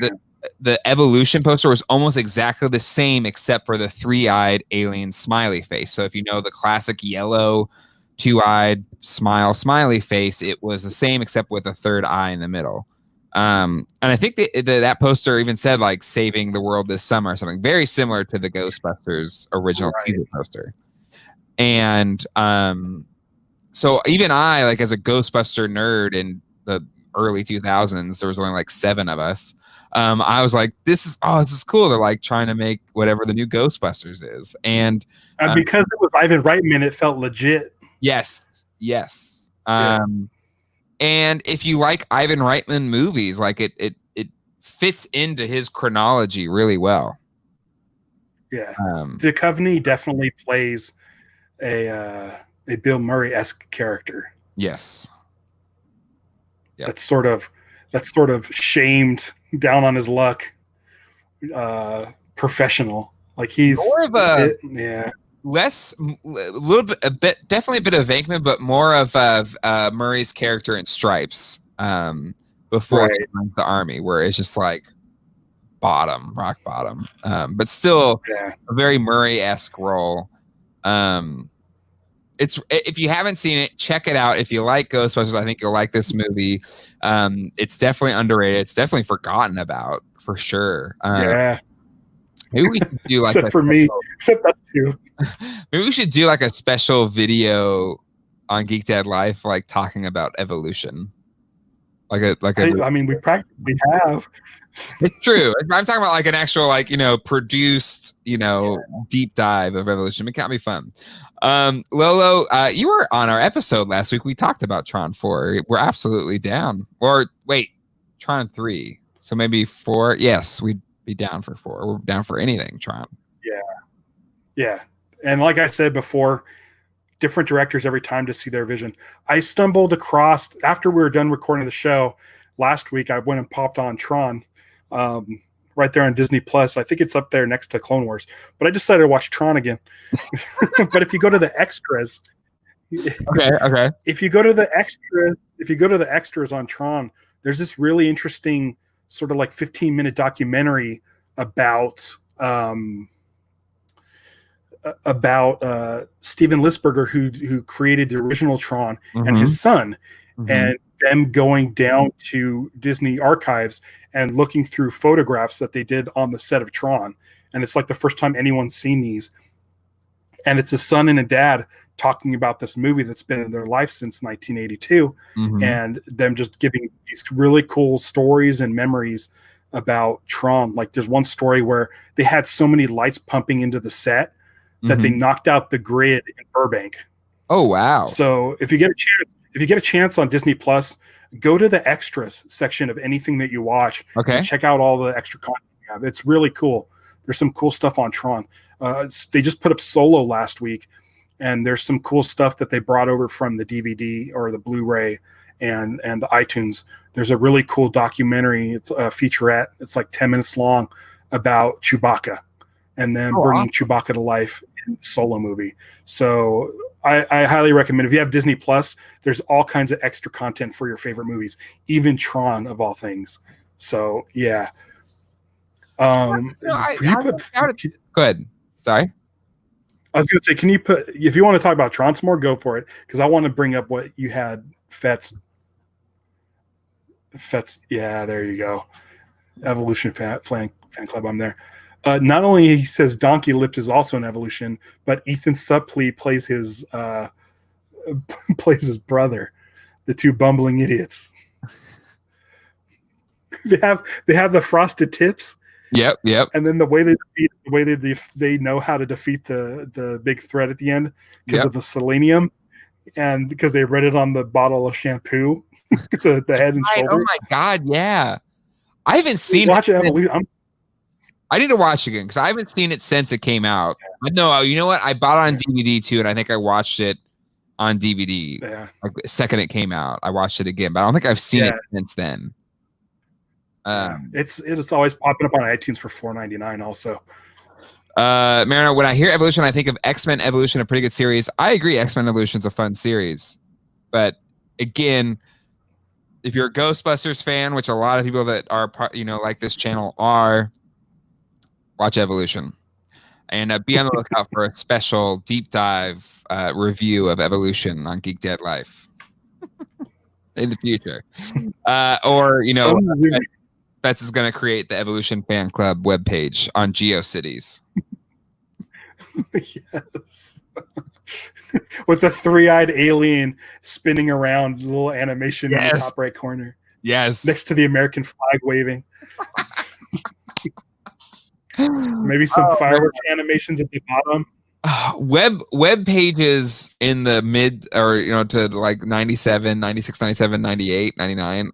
the Evolution poster was almost exactly the same, except for the three-eyed alien smiley face. So if you know the classic yellow, two-eyed smiley face, it was the same except with a third eye in the middle. And I think that poster even said like "Saving the World this summer" or something very similar to the Ghostbusters original teaser poster. And so even I, like as a Ghostbuster nerd in the early 2000s, there was only like 7 of us. I was like, this is cool. They're like trying to make whatever the new Ghostbusters is. And because it was Ivan Reitman, it felt legit. Yes. And if you like Ivan Reitman movies, like it fits into his chronology really well. Yeah. Duchovny definitely plays a Bill Murray-esque character. Yes. Yep. That's sort of shamed, down on his luck, professional. Like he's more of a definitely a bit of Venkman, but more of Murray's character in Stripes before he joins the army, where it's just like rock bottom, but still a very Murray-esque role. It's, if you haven't seen it, check it out. If you like Ghostbusters, I think you'll like this movie. It's definitely underrated. It's definitely forgotten about for sure. Maybe we should do like except for me, except us two. Maybe we should do like a special video on Geek Dad Life, like talking about evolution. I mean, we practically have. It's true. I'm talking about like an actual, like, produced, deep dive of evolution. It can't be fun. Lolo, you were on our episode last week. We talked about Tron 4. We're absolutely down. Or wait, Tron 3. So maybe 4. Yes, we'd be down for 4. We're down for anything, Tron. Yeah. And like I said before, different directors every time to see their vision. I stumbled across, after we were done recording the show last week, I went and popped on Tron right there on Disney Plus. I think it's up there next to Clone Wars, but I decided to watch Tron again. But if you go to the extras, okay. If you go to the extras on Tron, there's this really interesting sort of like 15-minute documentary about Steven Lisberger, who created the original Tron, and his son, and them going down to Disney archives and looking through photographs that they did on the set of Tron. And it's like the first time anyone's seen these. And it's a son and a dad talking about this movie that's been in their life since 1982, and them just giving these really cool stories and memories about Tron. Like there's one story where they had so many lights pumping into the set that they knocked out the grid in Burbank. Oh wow! So if you get a chance on Disney Plus, go to the extras section of anything that you watch. Okay. And check out all the extra content you have. It's really cool. There's some cool stuff on Tron. They just put up Solo last week, and there's some cool stuff that they brought over from the DVD or the Blu-ray and the iTunes. There's a really cool documentary. It's a featurette. It's like 10 minutes long about Chewbacca and then bringing Chewbacca to life in the Solo movie. So I highly recommend. If you have Disney Plus, there's all kinds of extra content for your favorite movies, even Tron of all things. So yeah. Go ahead. Sorry. I was going to say, can you put, if you want to talk about Tron some more, go for it. Because I want to bring up what you had, Fets. Yeah, there you go. Evolution fan club. I'm there. Not only he says Donkey Lips is also an evolution, but Ethan Suplee plays his brother. The two bumbling idiots. They have the frosted tips. Yep. And then the way they know how to defeat the big threat at the end because of the selenium, and because they read it on the bottle of shampoo, the head and shoulders. Oh my god, yeah! I haven't seen it. I need to watch it again because I haven't seen it since it came out. But no, you know what? I bought it on DVD too, and I think I watched it on DVD. Yeah. Like the second it came out, I watched it again, but I don't think I've seen it since then. It's always popping up on iTunes for $4.99 also. Marino, when I hear Evolution, I think of X-Men Evolution, a pretty good series. I agree, X-Men Evolution's a fun series. But again, if you're a Ghostbusters fan, which a lot of people that are like this channel are, watch Evolution. And be on the lookout for a special deep dive review of Evolution on Geek Dad Life in the future. Bets is going to create the Evolution Fan Club webpage on GeoCities. Yes. With the three-eyed alien spinning around, the little animation in the top right corner. Yes. Next to the American flag waving. Maybe some fireworks animations at the bottom. Web pages in the mid to like 97, 96, 97, 98, 99.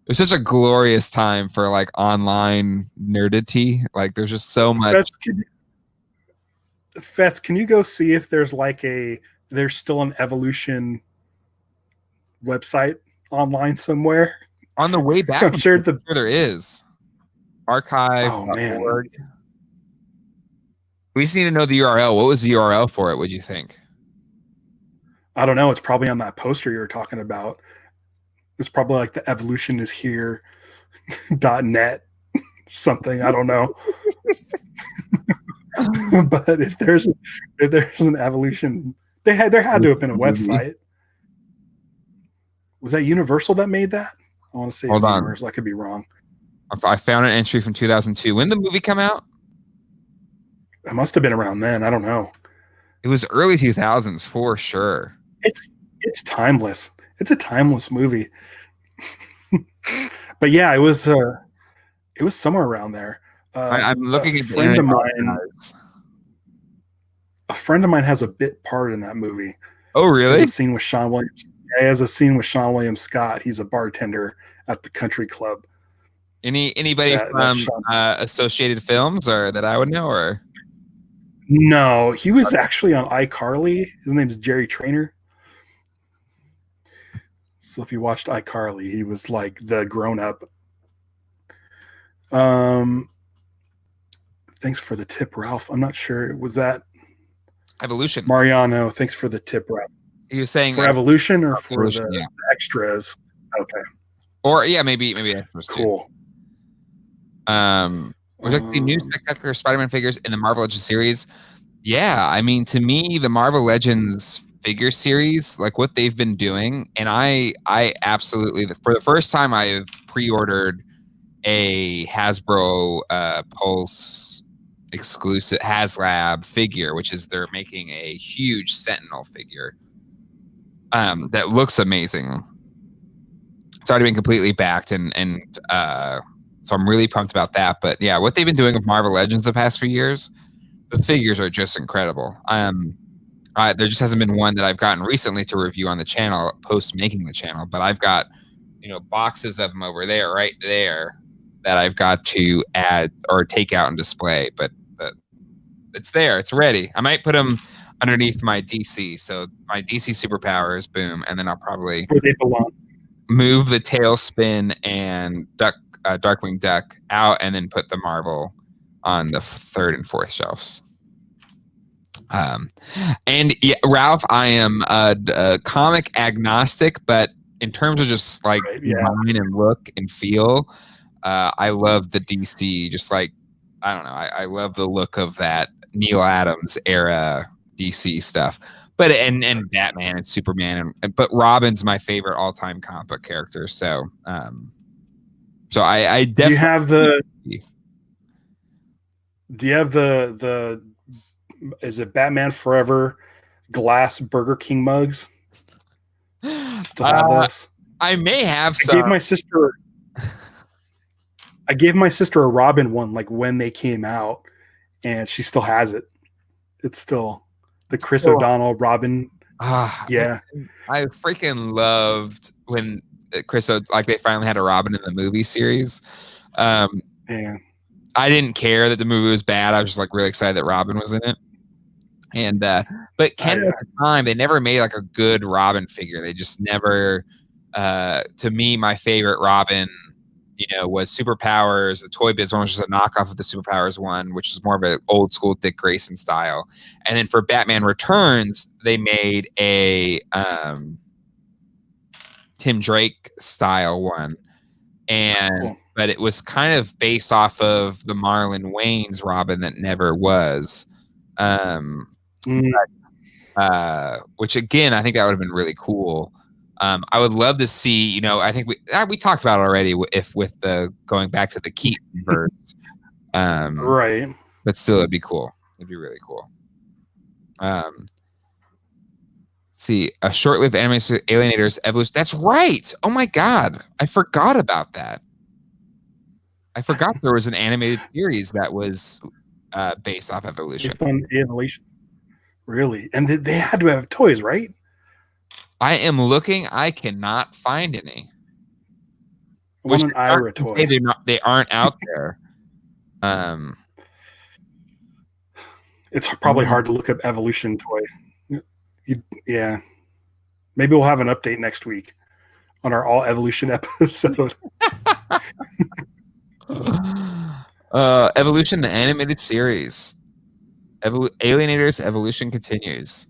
It was such a glorious time for like online nerdity. Like there's just so much. Fets, can you go see if there's there's still an Evolution website online somewhere? On the way back, I'm sure there is. Archive.org. We just need to know the URL. What was the URL for it? What'd you think? I don't know. It's probably on that poster you were talking about. It's probably like the evolution is here .net something. I don't know. But if there's an evolution, there had to have been a website. Was that Universal that made that? I want to say Universal. I could be wrong. I found an entry from 2002. When did the movie come out? It must have been around then. I don't know. It was early 2000s for sure. It's timeless. It's a timeless movie. But yeah, it was somewhere around there. I'm A looking at the friend internet. of mine, has a bit part in that movie. Oh, really? There's a scene with Sean Williams. He has a scene with Sean William Scott. He's a bartender at the country club. Anybody from Associated Films or that I would know, or? No, he was actually on iCarly. His name's Jerry Trainer. So if you watched iCarly, he was like the grown up. Thanks for the tip, Ralph. I'm not sure. Was that Evolution? Mariano, thanks for the tip, Ralph. He was saying for Evolution or Evolution, for the extras. Okay. Or maybe extras too. Cool. Would you like to see new spectacular Spider-Man figures in the Marvel Legends series? Yeah, I mean, to me, the Marvel Legends figure series, like what they've been doing, and I absolutely, for the first time, I've pre-ordered a Hasbro Pulse exclusive HasLab figure, which is they're making a huge Sentinel figure that looks amazing. It's already been completely backed, and so I'm really pumped about that. But yeah, what they've been doing with Marvel Legends the past few years, the figures are just incredible. There just hasn't been one that I've gotten recently to review on the channel post making the channel, but I've got boxes of them over there, right there, that I've got to add or take out and display. But it's there, it's ready. I might put them underneath my DC, so my DC superpowers, boom, and then I'll probably where they belong. Move the Tailspin and Darkwing Duck out, and then put the Marvel on the third and fourth shelves. And yeah, Ralph, I am a comic agnostic, but in terms of just like design and look and feel, I love the DC. Just like, I don't know, I love the look of that Neil Adams era DC stuff. But and Batman and Superman, but Robin's my favorite all-time comic book character. So I definitely. Do you have the is it Batman Forever glass Burger King mugs? Still have those? I may have some. I gave my sister a Robin one, like when they came out, and she still has it. It's still the Chris O'Donnell Robin. Yeah, I freaking loved when they finally had a Robin in the movie series. Yeah. I didn't care that the movie was bad. I was just like really excited that Robin was in it. And but Ken at the time, they never made like a good Robin figure. They just never. To me, my favorite Robin, was Superpowers. The Toy Biz one was just a knockoff of the Superpowers one, which is more of an old school Dick Grayson style. And then for Batman Returns, they made a Tim Drake style one, and but it was kind of based off of the Marlon Wayans Robin that never was. Which again, I think that would have been really cool. I would love to see, I think we talked about it already with the going back to the Keaton verse. Right. But still, it'd be cool. It'd be really cool. Let's see, a short-lived animated Alienators Evolution. That's right. Oh my God. I forgot about that. I forgot there was an animated series that was based off Evolution. Based on Evolution. Really? And they had to have toys, right? I am looking. I cannot find any. I want an Ira toy. They aren't out there. It's probably hard to look up Evolution toy. Yeah. Maybe we'll have an update next week on our all Evolution episode. Evolution, the animated series. Alienators Evolution continues.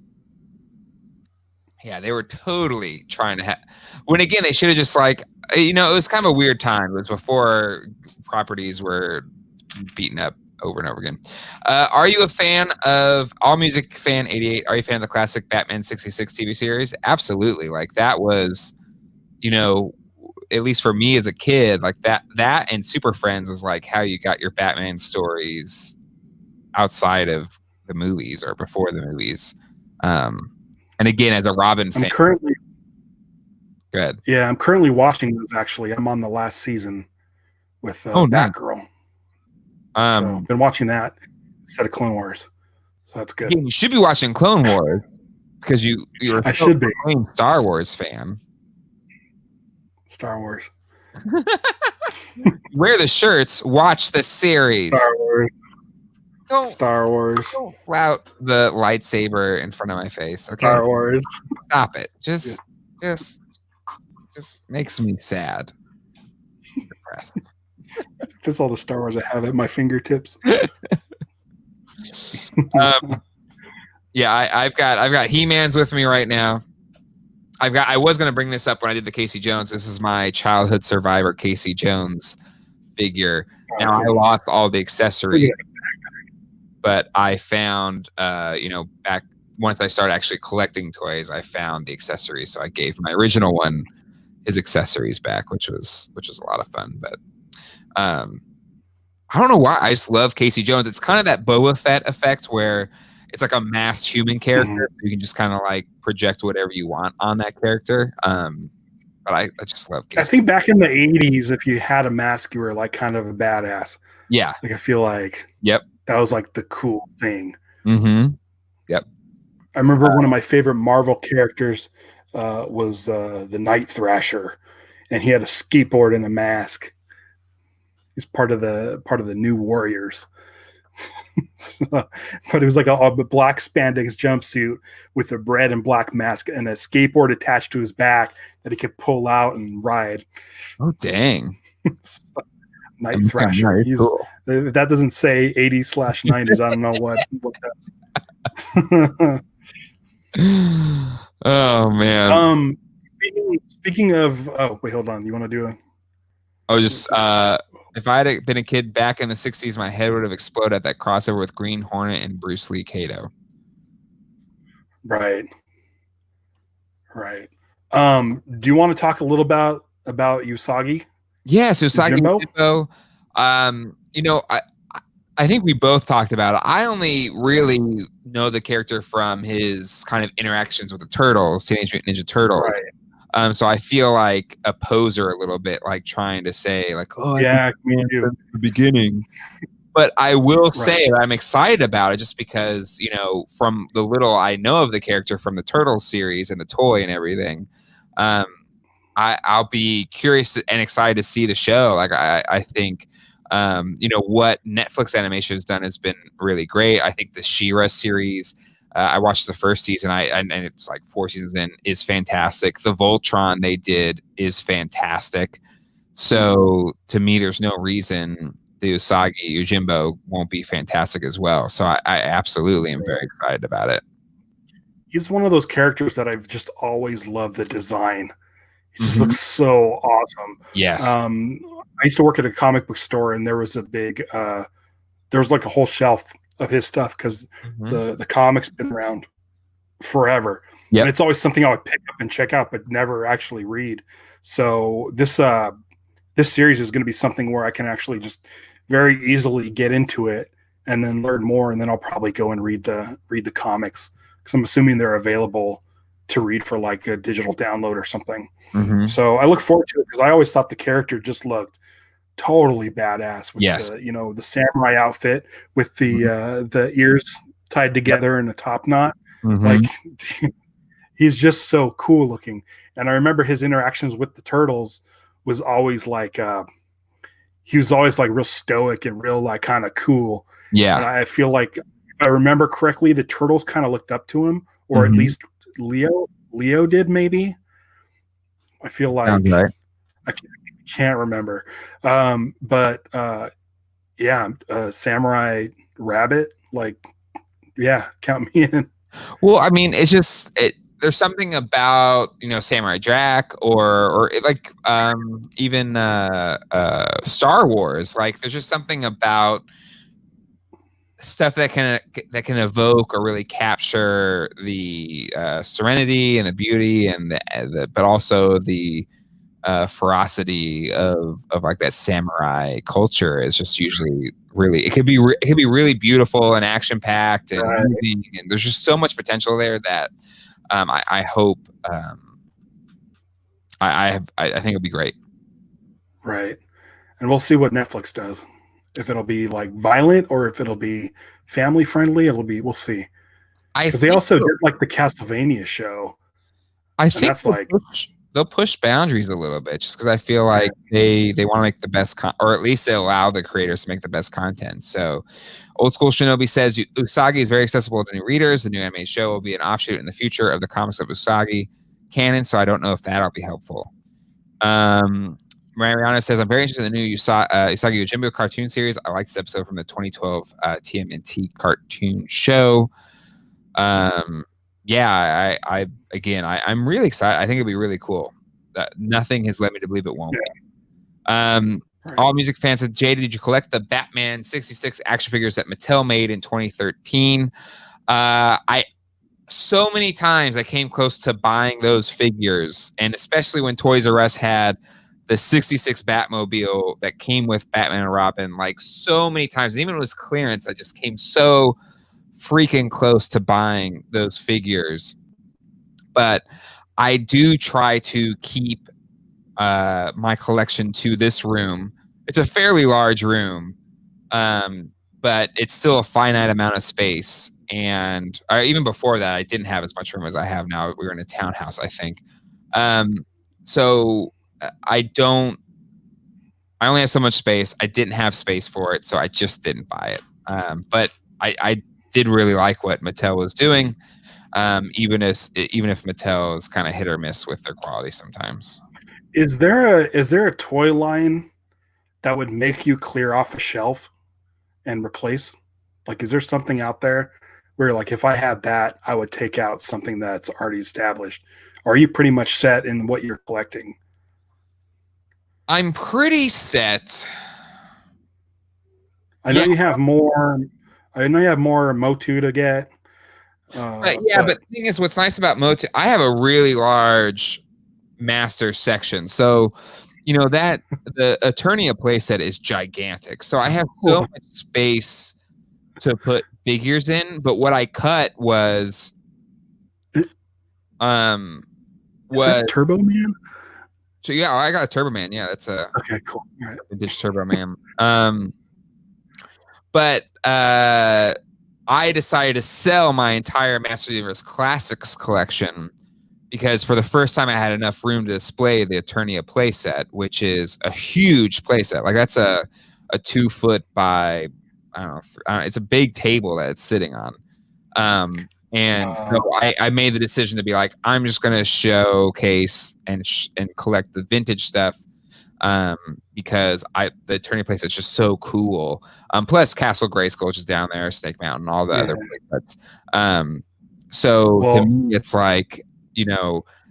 Yeah, they were totally trying to have. When again, they should have just like, it was kind of a weird time. It was before properties were beaten up over and over again. Are you a fan of All Music Fan 88? Are you a fan of the classic Batman 66 TV series? Absolutely. Like that was, at least for me as a kid, like that and Super Friends was like how you got your Batman stories outside of the movies or before the movies. And again, as a Robin fan, good. Yeah, I'm currently watching those. Actually, I'm on the last season with Nice. Batgirl. So I've been watching that instead of Clone Wars. So that's good. You should be watching Clone Wars because you're I should be a Star Wars fan. Star Wars. Wear the shirts. Watch the series. Star Wars. Star Wars. Don't flout the lightsaber in front of my face. Okay. Star Wars. Stop it. Just makes me sad. Depressed. That's all the Star Wars I have at my fingertips. Yeah, I've got He-Man's with me right now. I was gonna bring this up when I did the Casey Jones. This is my childhood survivor Casey Jones figure. Now I lost all the accessories, but I found back once I started actually collecting toys, I found the accessories. So I gave my original one his accessories back, which was a lot of fun. But I don't know why. I just love Casey Jones. It's kind of that Boba Fett effect where it's like a masked human character. You can just kind of like project whatever you want on that character. But I just love Casey. I think back in the 80s, if you had a mask, you were like kind of a badass. Yeah. Like I feel like that was like the cool thing. Mm-hmm. Yep. I remember one of my favorite Marvel characters was the Night Thrasher, and he had a skateboard and a mask. He's part of the New Warriors. But it was like a black spandex jumpsuit with a red and black mask and a skateboard attached to his back that he could pull out and ride. Oh dang! Night Thrasher. Cool. If that doesn't say 80s/90s, I don't know what does. Oh man. Speaking of, wait, hold on. You want to do if I had been a kid back in the 60s, my head would have exploded at that crossover with Green Hornet and Bruce Lee Kato. Right. Do you want to talk a little about Usagi? Yes, Usagi Yojimbo. I think we both talked about it. I only really know the character from his kind of interactions with the Turtles, Teenage Mutant Ninja Turtles. Right. So I feel like a poser a little bit, like trying to say, like, "Oh, yeah, me too." From the beginning. But I will say that I'm excited about it, just because from the little I know of the character from the Turtles series and the toy and everything. I'll be curious and excited to see the show. Like I think, what Netflix animation has done has been really great. I think the She-Ra series. I watched the first season, and it's like 4 seasons in, is fantastic. The Voltron they did is fantastic. So to me, there's no reason the Usagi Yojimbo won't be fantastic as well. So I absolutely am very excited about it. He's one of those characters that I've just always loved the design. It just looks so awesome. Yes. I used to work at a comic book store, and there was a big, there was like a whole shelf of his stuff because the comic's been around forever. And it's always something I would pick up and check out, but never actually read. So this series is going to be something where I can actually just very easily get into it and then learn more, and then I'll probably go and read the comics, because I'm assuming they're available to read for like a digital download or something. So I look forward to it, because I always thought the character just looked totally badass with the samurai outfit with the ears tied together in a top knot. Like he's just so cool looking. And I remember his interactions with the Turtles was always like he was always like real stoic and real like kind of cool. And I feel like, if I remember correctly, the Turtles kind of looked up to him, or at least Leo did, maybe. I feel like I can't remember. But Samurai Rabbit, like, count me in. Well, I mean, it's just there's something about Samurai Jack or like even Star Wars. Like, there's just something about stuff that can evoke or really capture the serenity and the beauty and the but also the ferocity of like that samurai culture is just usually really, it could be really beautiful and action packed and Right. moving, and there's just so much potential there that I hope I think it'll be great. Right. And we'll see what Netflix does. If it'll be like violent or if it'll be family friendly, we'll see. I Because they think also did like the Castlevania show. I And think that's like they'll push boundaries a little bit, just because I feel like they want to make the best or at least they allow the creators to make the best content. So Old School Shinobi says Usagi is very accessible to new readers. The new anime show will be an offshoot in the future of the comics of Usagi canon, so I don't know if that'll be helpful. Mariano says, I'm very interested in the new Usagi Yojimbo cartoon series. I like this episode from the 2012 TMNT cartoon show. Yeah, I'm really excited. I think it'll be really cool. Nothing has led me to believe it won't be. right. All music fans said, Jay, did you collect the Batman 66 action figures that Mattel made in 2013? So many times I came close to buying those figures, and especially when Toys R Us had the 66 Batmobile that came with Batman and Robin, like so many times, and even when it was clearance, I just came so freaking close to buying those figures. But I do try to keep my collection to this room. It's a fairly large room, but it's still a finite amount of space. And even before that, I didn't have as much room as I have now. We were in a townhouse, I think. So I only have so much space. I didn't have space for it, so I just didn't buy it. But I did really like what Mattel was doing, even if Mattel is kind of hit or miss with their quality sometimes. Is there a toy line that would make you clear off a shelf and replace? Like, is there something out there where, like, if I had that, I would take out something that's already established? Or are you pretty much set in what you're collecting? I'm pretty set. I know you have more. I know you have more Motu to get. But the thing is, what's nice about Motu, I have a really large master section. So, that the Eternia playset is gigantic. So I have so much space to put figures in. But what I cut was, is that Turbo Man? So yeah, I got a Turbo Man. Yeah, that's a okay, cool. All right. Vintage Turbo Man. But I decided to sell my entire Master Universe Classics collection because for the first time I had enough room to display the Eternia playset, which is a huge playset. Like that's a 2 foot by I don't know, it's a big table that it's sitting on. And so I made the decision to be like, I'm just going to showcase and collect the vintage stuff because the Eternia playset is just so cool. Plus Castle Grayskull, which is down there, Snake Mountain, all the other playsets. To me, it's like,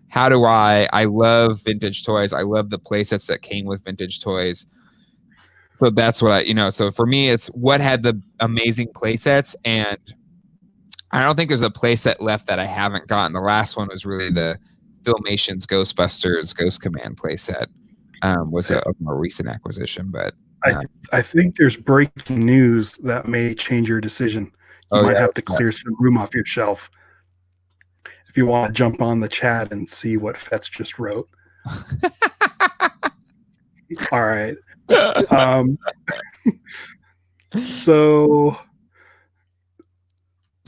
how do I love vintage toys. I love the playsets that came with vintage toys. So that's what so for me, it's what had the amazing playsets, and I don't think there's a playset left that I haven't gotten. The last one was really the Filmation's Ghostbusters Ghost Command playset. Was a more recent acquisition, but I think there's breaking news that may change your decision. You might have to clear some room off your shelf. If you want to jump on the chat and see what Fetz just wrote. All right. So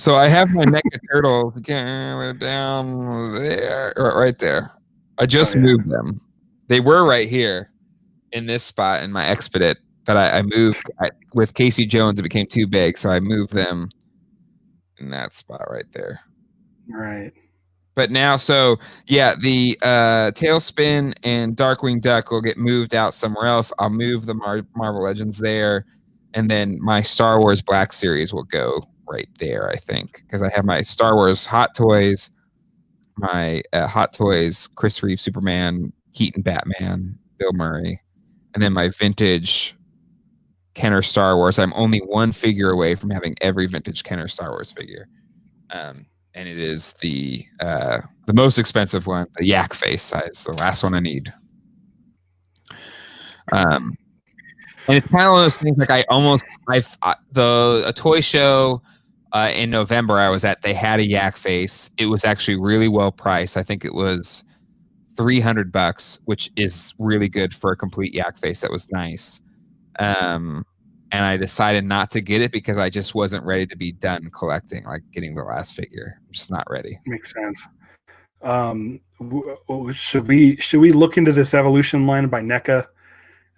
I have my Neca turtle down there, right there. I just moved them. They were right here in this spot in my Expedit, but I moved with Casey Jones. It became too big, so I moved them in that spot right there. Right. But now, the Tailspin and Darkwing Duck will get moved out somewhere else. I'll move the Marvel Legends there, and then my Star Wars Black Series will go right there, I think, because I have my Star Wars Hot Toys, my Hot Toys Chris Reeve Superman, Keaton Batman, Bill Murray, and then my vintage Kenner Star Wars. I'm only one figure away from having every vintage Kenner Star Wars figure. And it is the most expensive one, the yak face size, the last one I need. And it's kind of one of those things like a toy show in November I was at, they had a yak face. It was actually really well priced. I think it was $300, which is really good for a complete yak face. That was nice. And I decided not to get it because I just wasn't ready to be done collecting, like getting the last figure. I'm just not ready. Makes sense. Should we look into this evolution line by NECA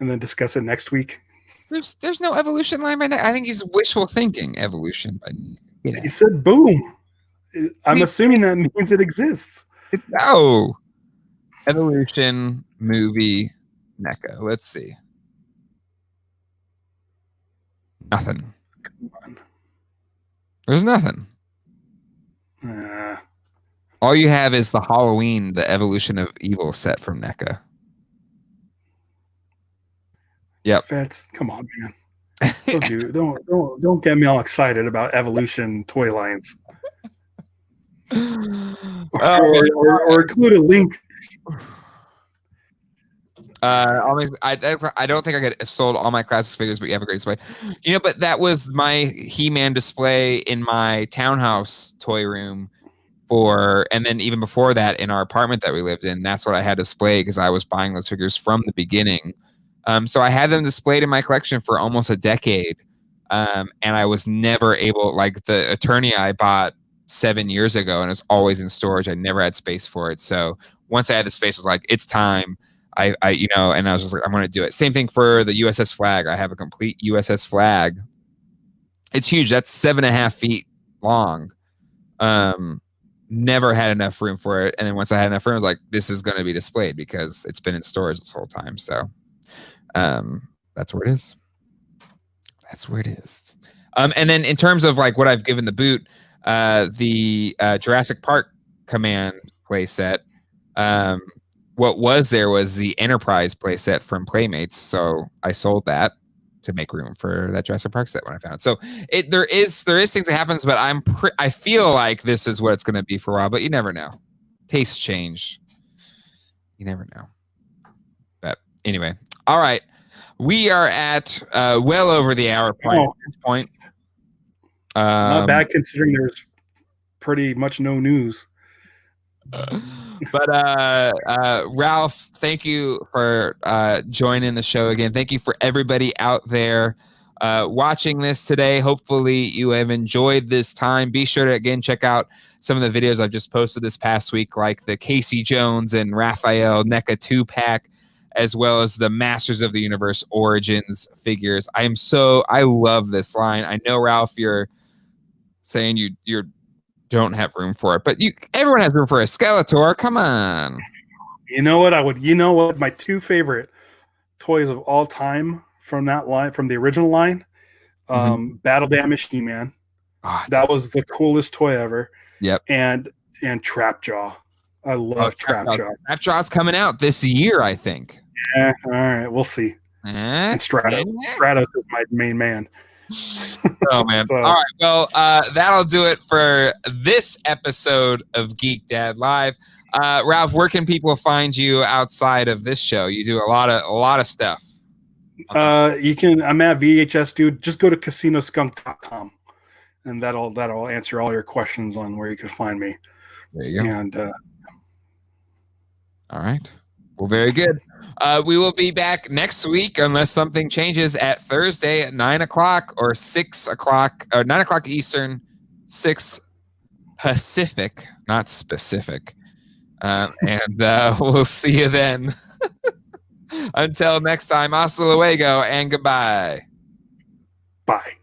and then discuss it next week? There's no evolution line by NECA. I think he's wishful thinking evolution. But he said boom. I'm assuming that means it exists. No. Evolution movie NECA. Let's see. Nothing. Come on. There's nothing. All you have is the Halloween, the Evolution of Evil set from NECA. Yep. Come on, man. Don't get me all excited about Evolution toy lines. Or include a link. I don't think I could have sold all my classic figures, but you have a great display. But that was my He-Man display in my townhouse toy room and then even before that in our apartment that we lived in. That's what I had displayed because I was buying those figures from the beginning. So I had them displayed in my collection for almost a decade. And I was never able, like the Attorney I bought 7 years ago, and it's always in storage. I never had space for it. So once I had the space, I was like, it's time. And I was just like, I'm going to do it. Same thing for the USS Flag. I have a complete USS Flag. It's huge. That's 7.5 feet long. Never had enough room for it. And then once I had enough room, I was like, this is going to be displayed because it's been in storage this whole time. So that's where it is. That's where it is. And then in terms of like what I've given the boot, the Jurassic Park Command playset, what was there was the Enterprise playset from Playmates. So I sold that to make room for that Jurassic Park set when I found it. So there is things that happens, but I feel like this is what it's going to be for a while, but you never know. Tastes change. You never know. But anyway, all right. We are at well over the hour point at this point. Not bad considering there's pretty much no news. But Ralph, thank you for joining the show again. Thank you for everybody out there watching this today. Hopefully you have enjoyed this time. Be sure to again check out some of the videos I've just posted this past week, like the Casey Jones and Raphael NECA 2-pack, as well as the Masters of the Universe Origins figures. I love this line. I know, Ralph, you're saying you don't have room for it, but everyone has room for a Skeletor. Come on. You know what? My two favorite toys of all time from that line, from the original line, Battle Damage He-Man. That was the coolest toy ever. Yep. And Trapjaw. I love Trapjaw. Trapjaw's coming out this year, I think. Yeah, all right, we'll see. And Stratos. Stratos is my main man. Oh man. So. All right, well, that'll do it for this episode of Geek Dad Live. Ralph, where can people find you outside of this show? You do a lot of stuff. I'm at VHS Dude. Just go to casinoskunk.com and that'll answer all your questions on where you can find me. There you go. And all right. Well, very good. We will be back next week unless something changes at Thursday at 9 o'clock or 6 o'clock or 9 o'clock Eastern, 6 Pacific, not specific. And we'll see you then. Until next time, hasta luego and goodbye. Bye.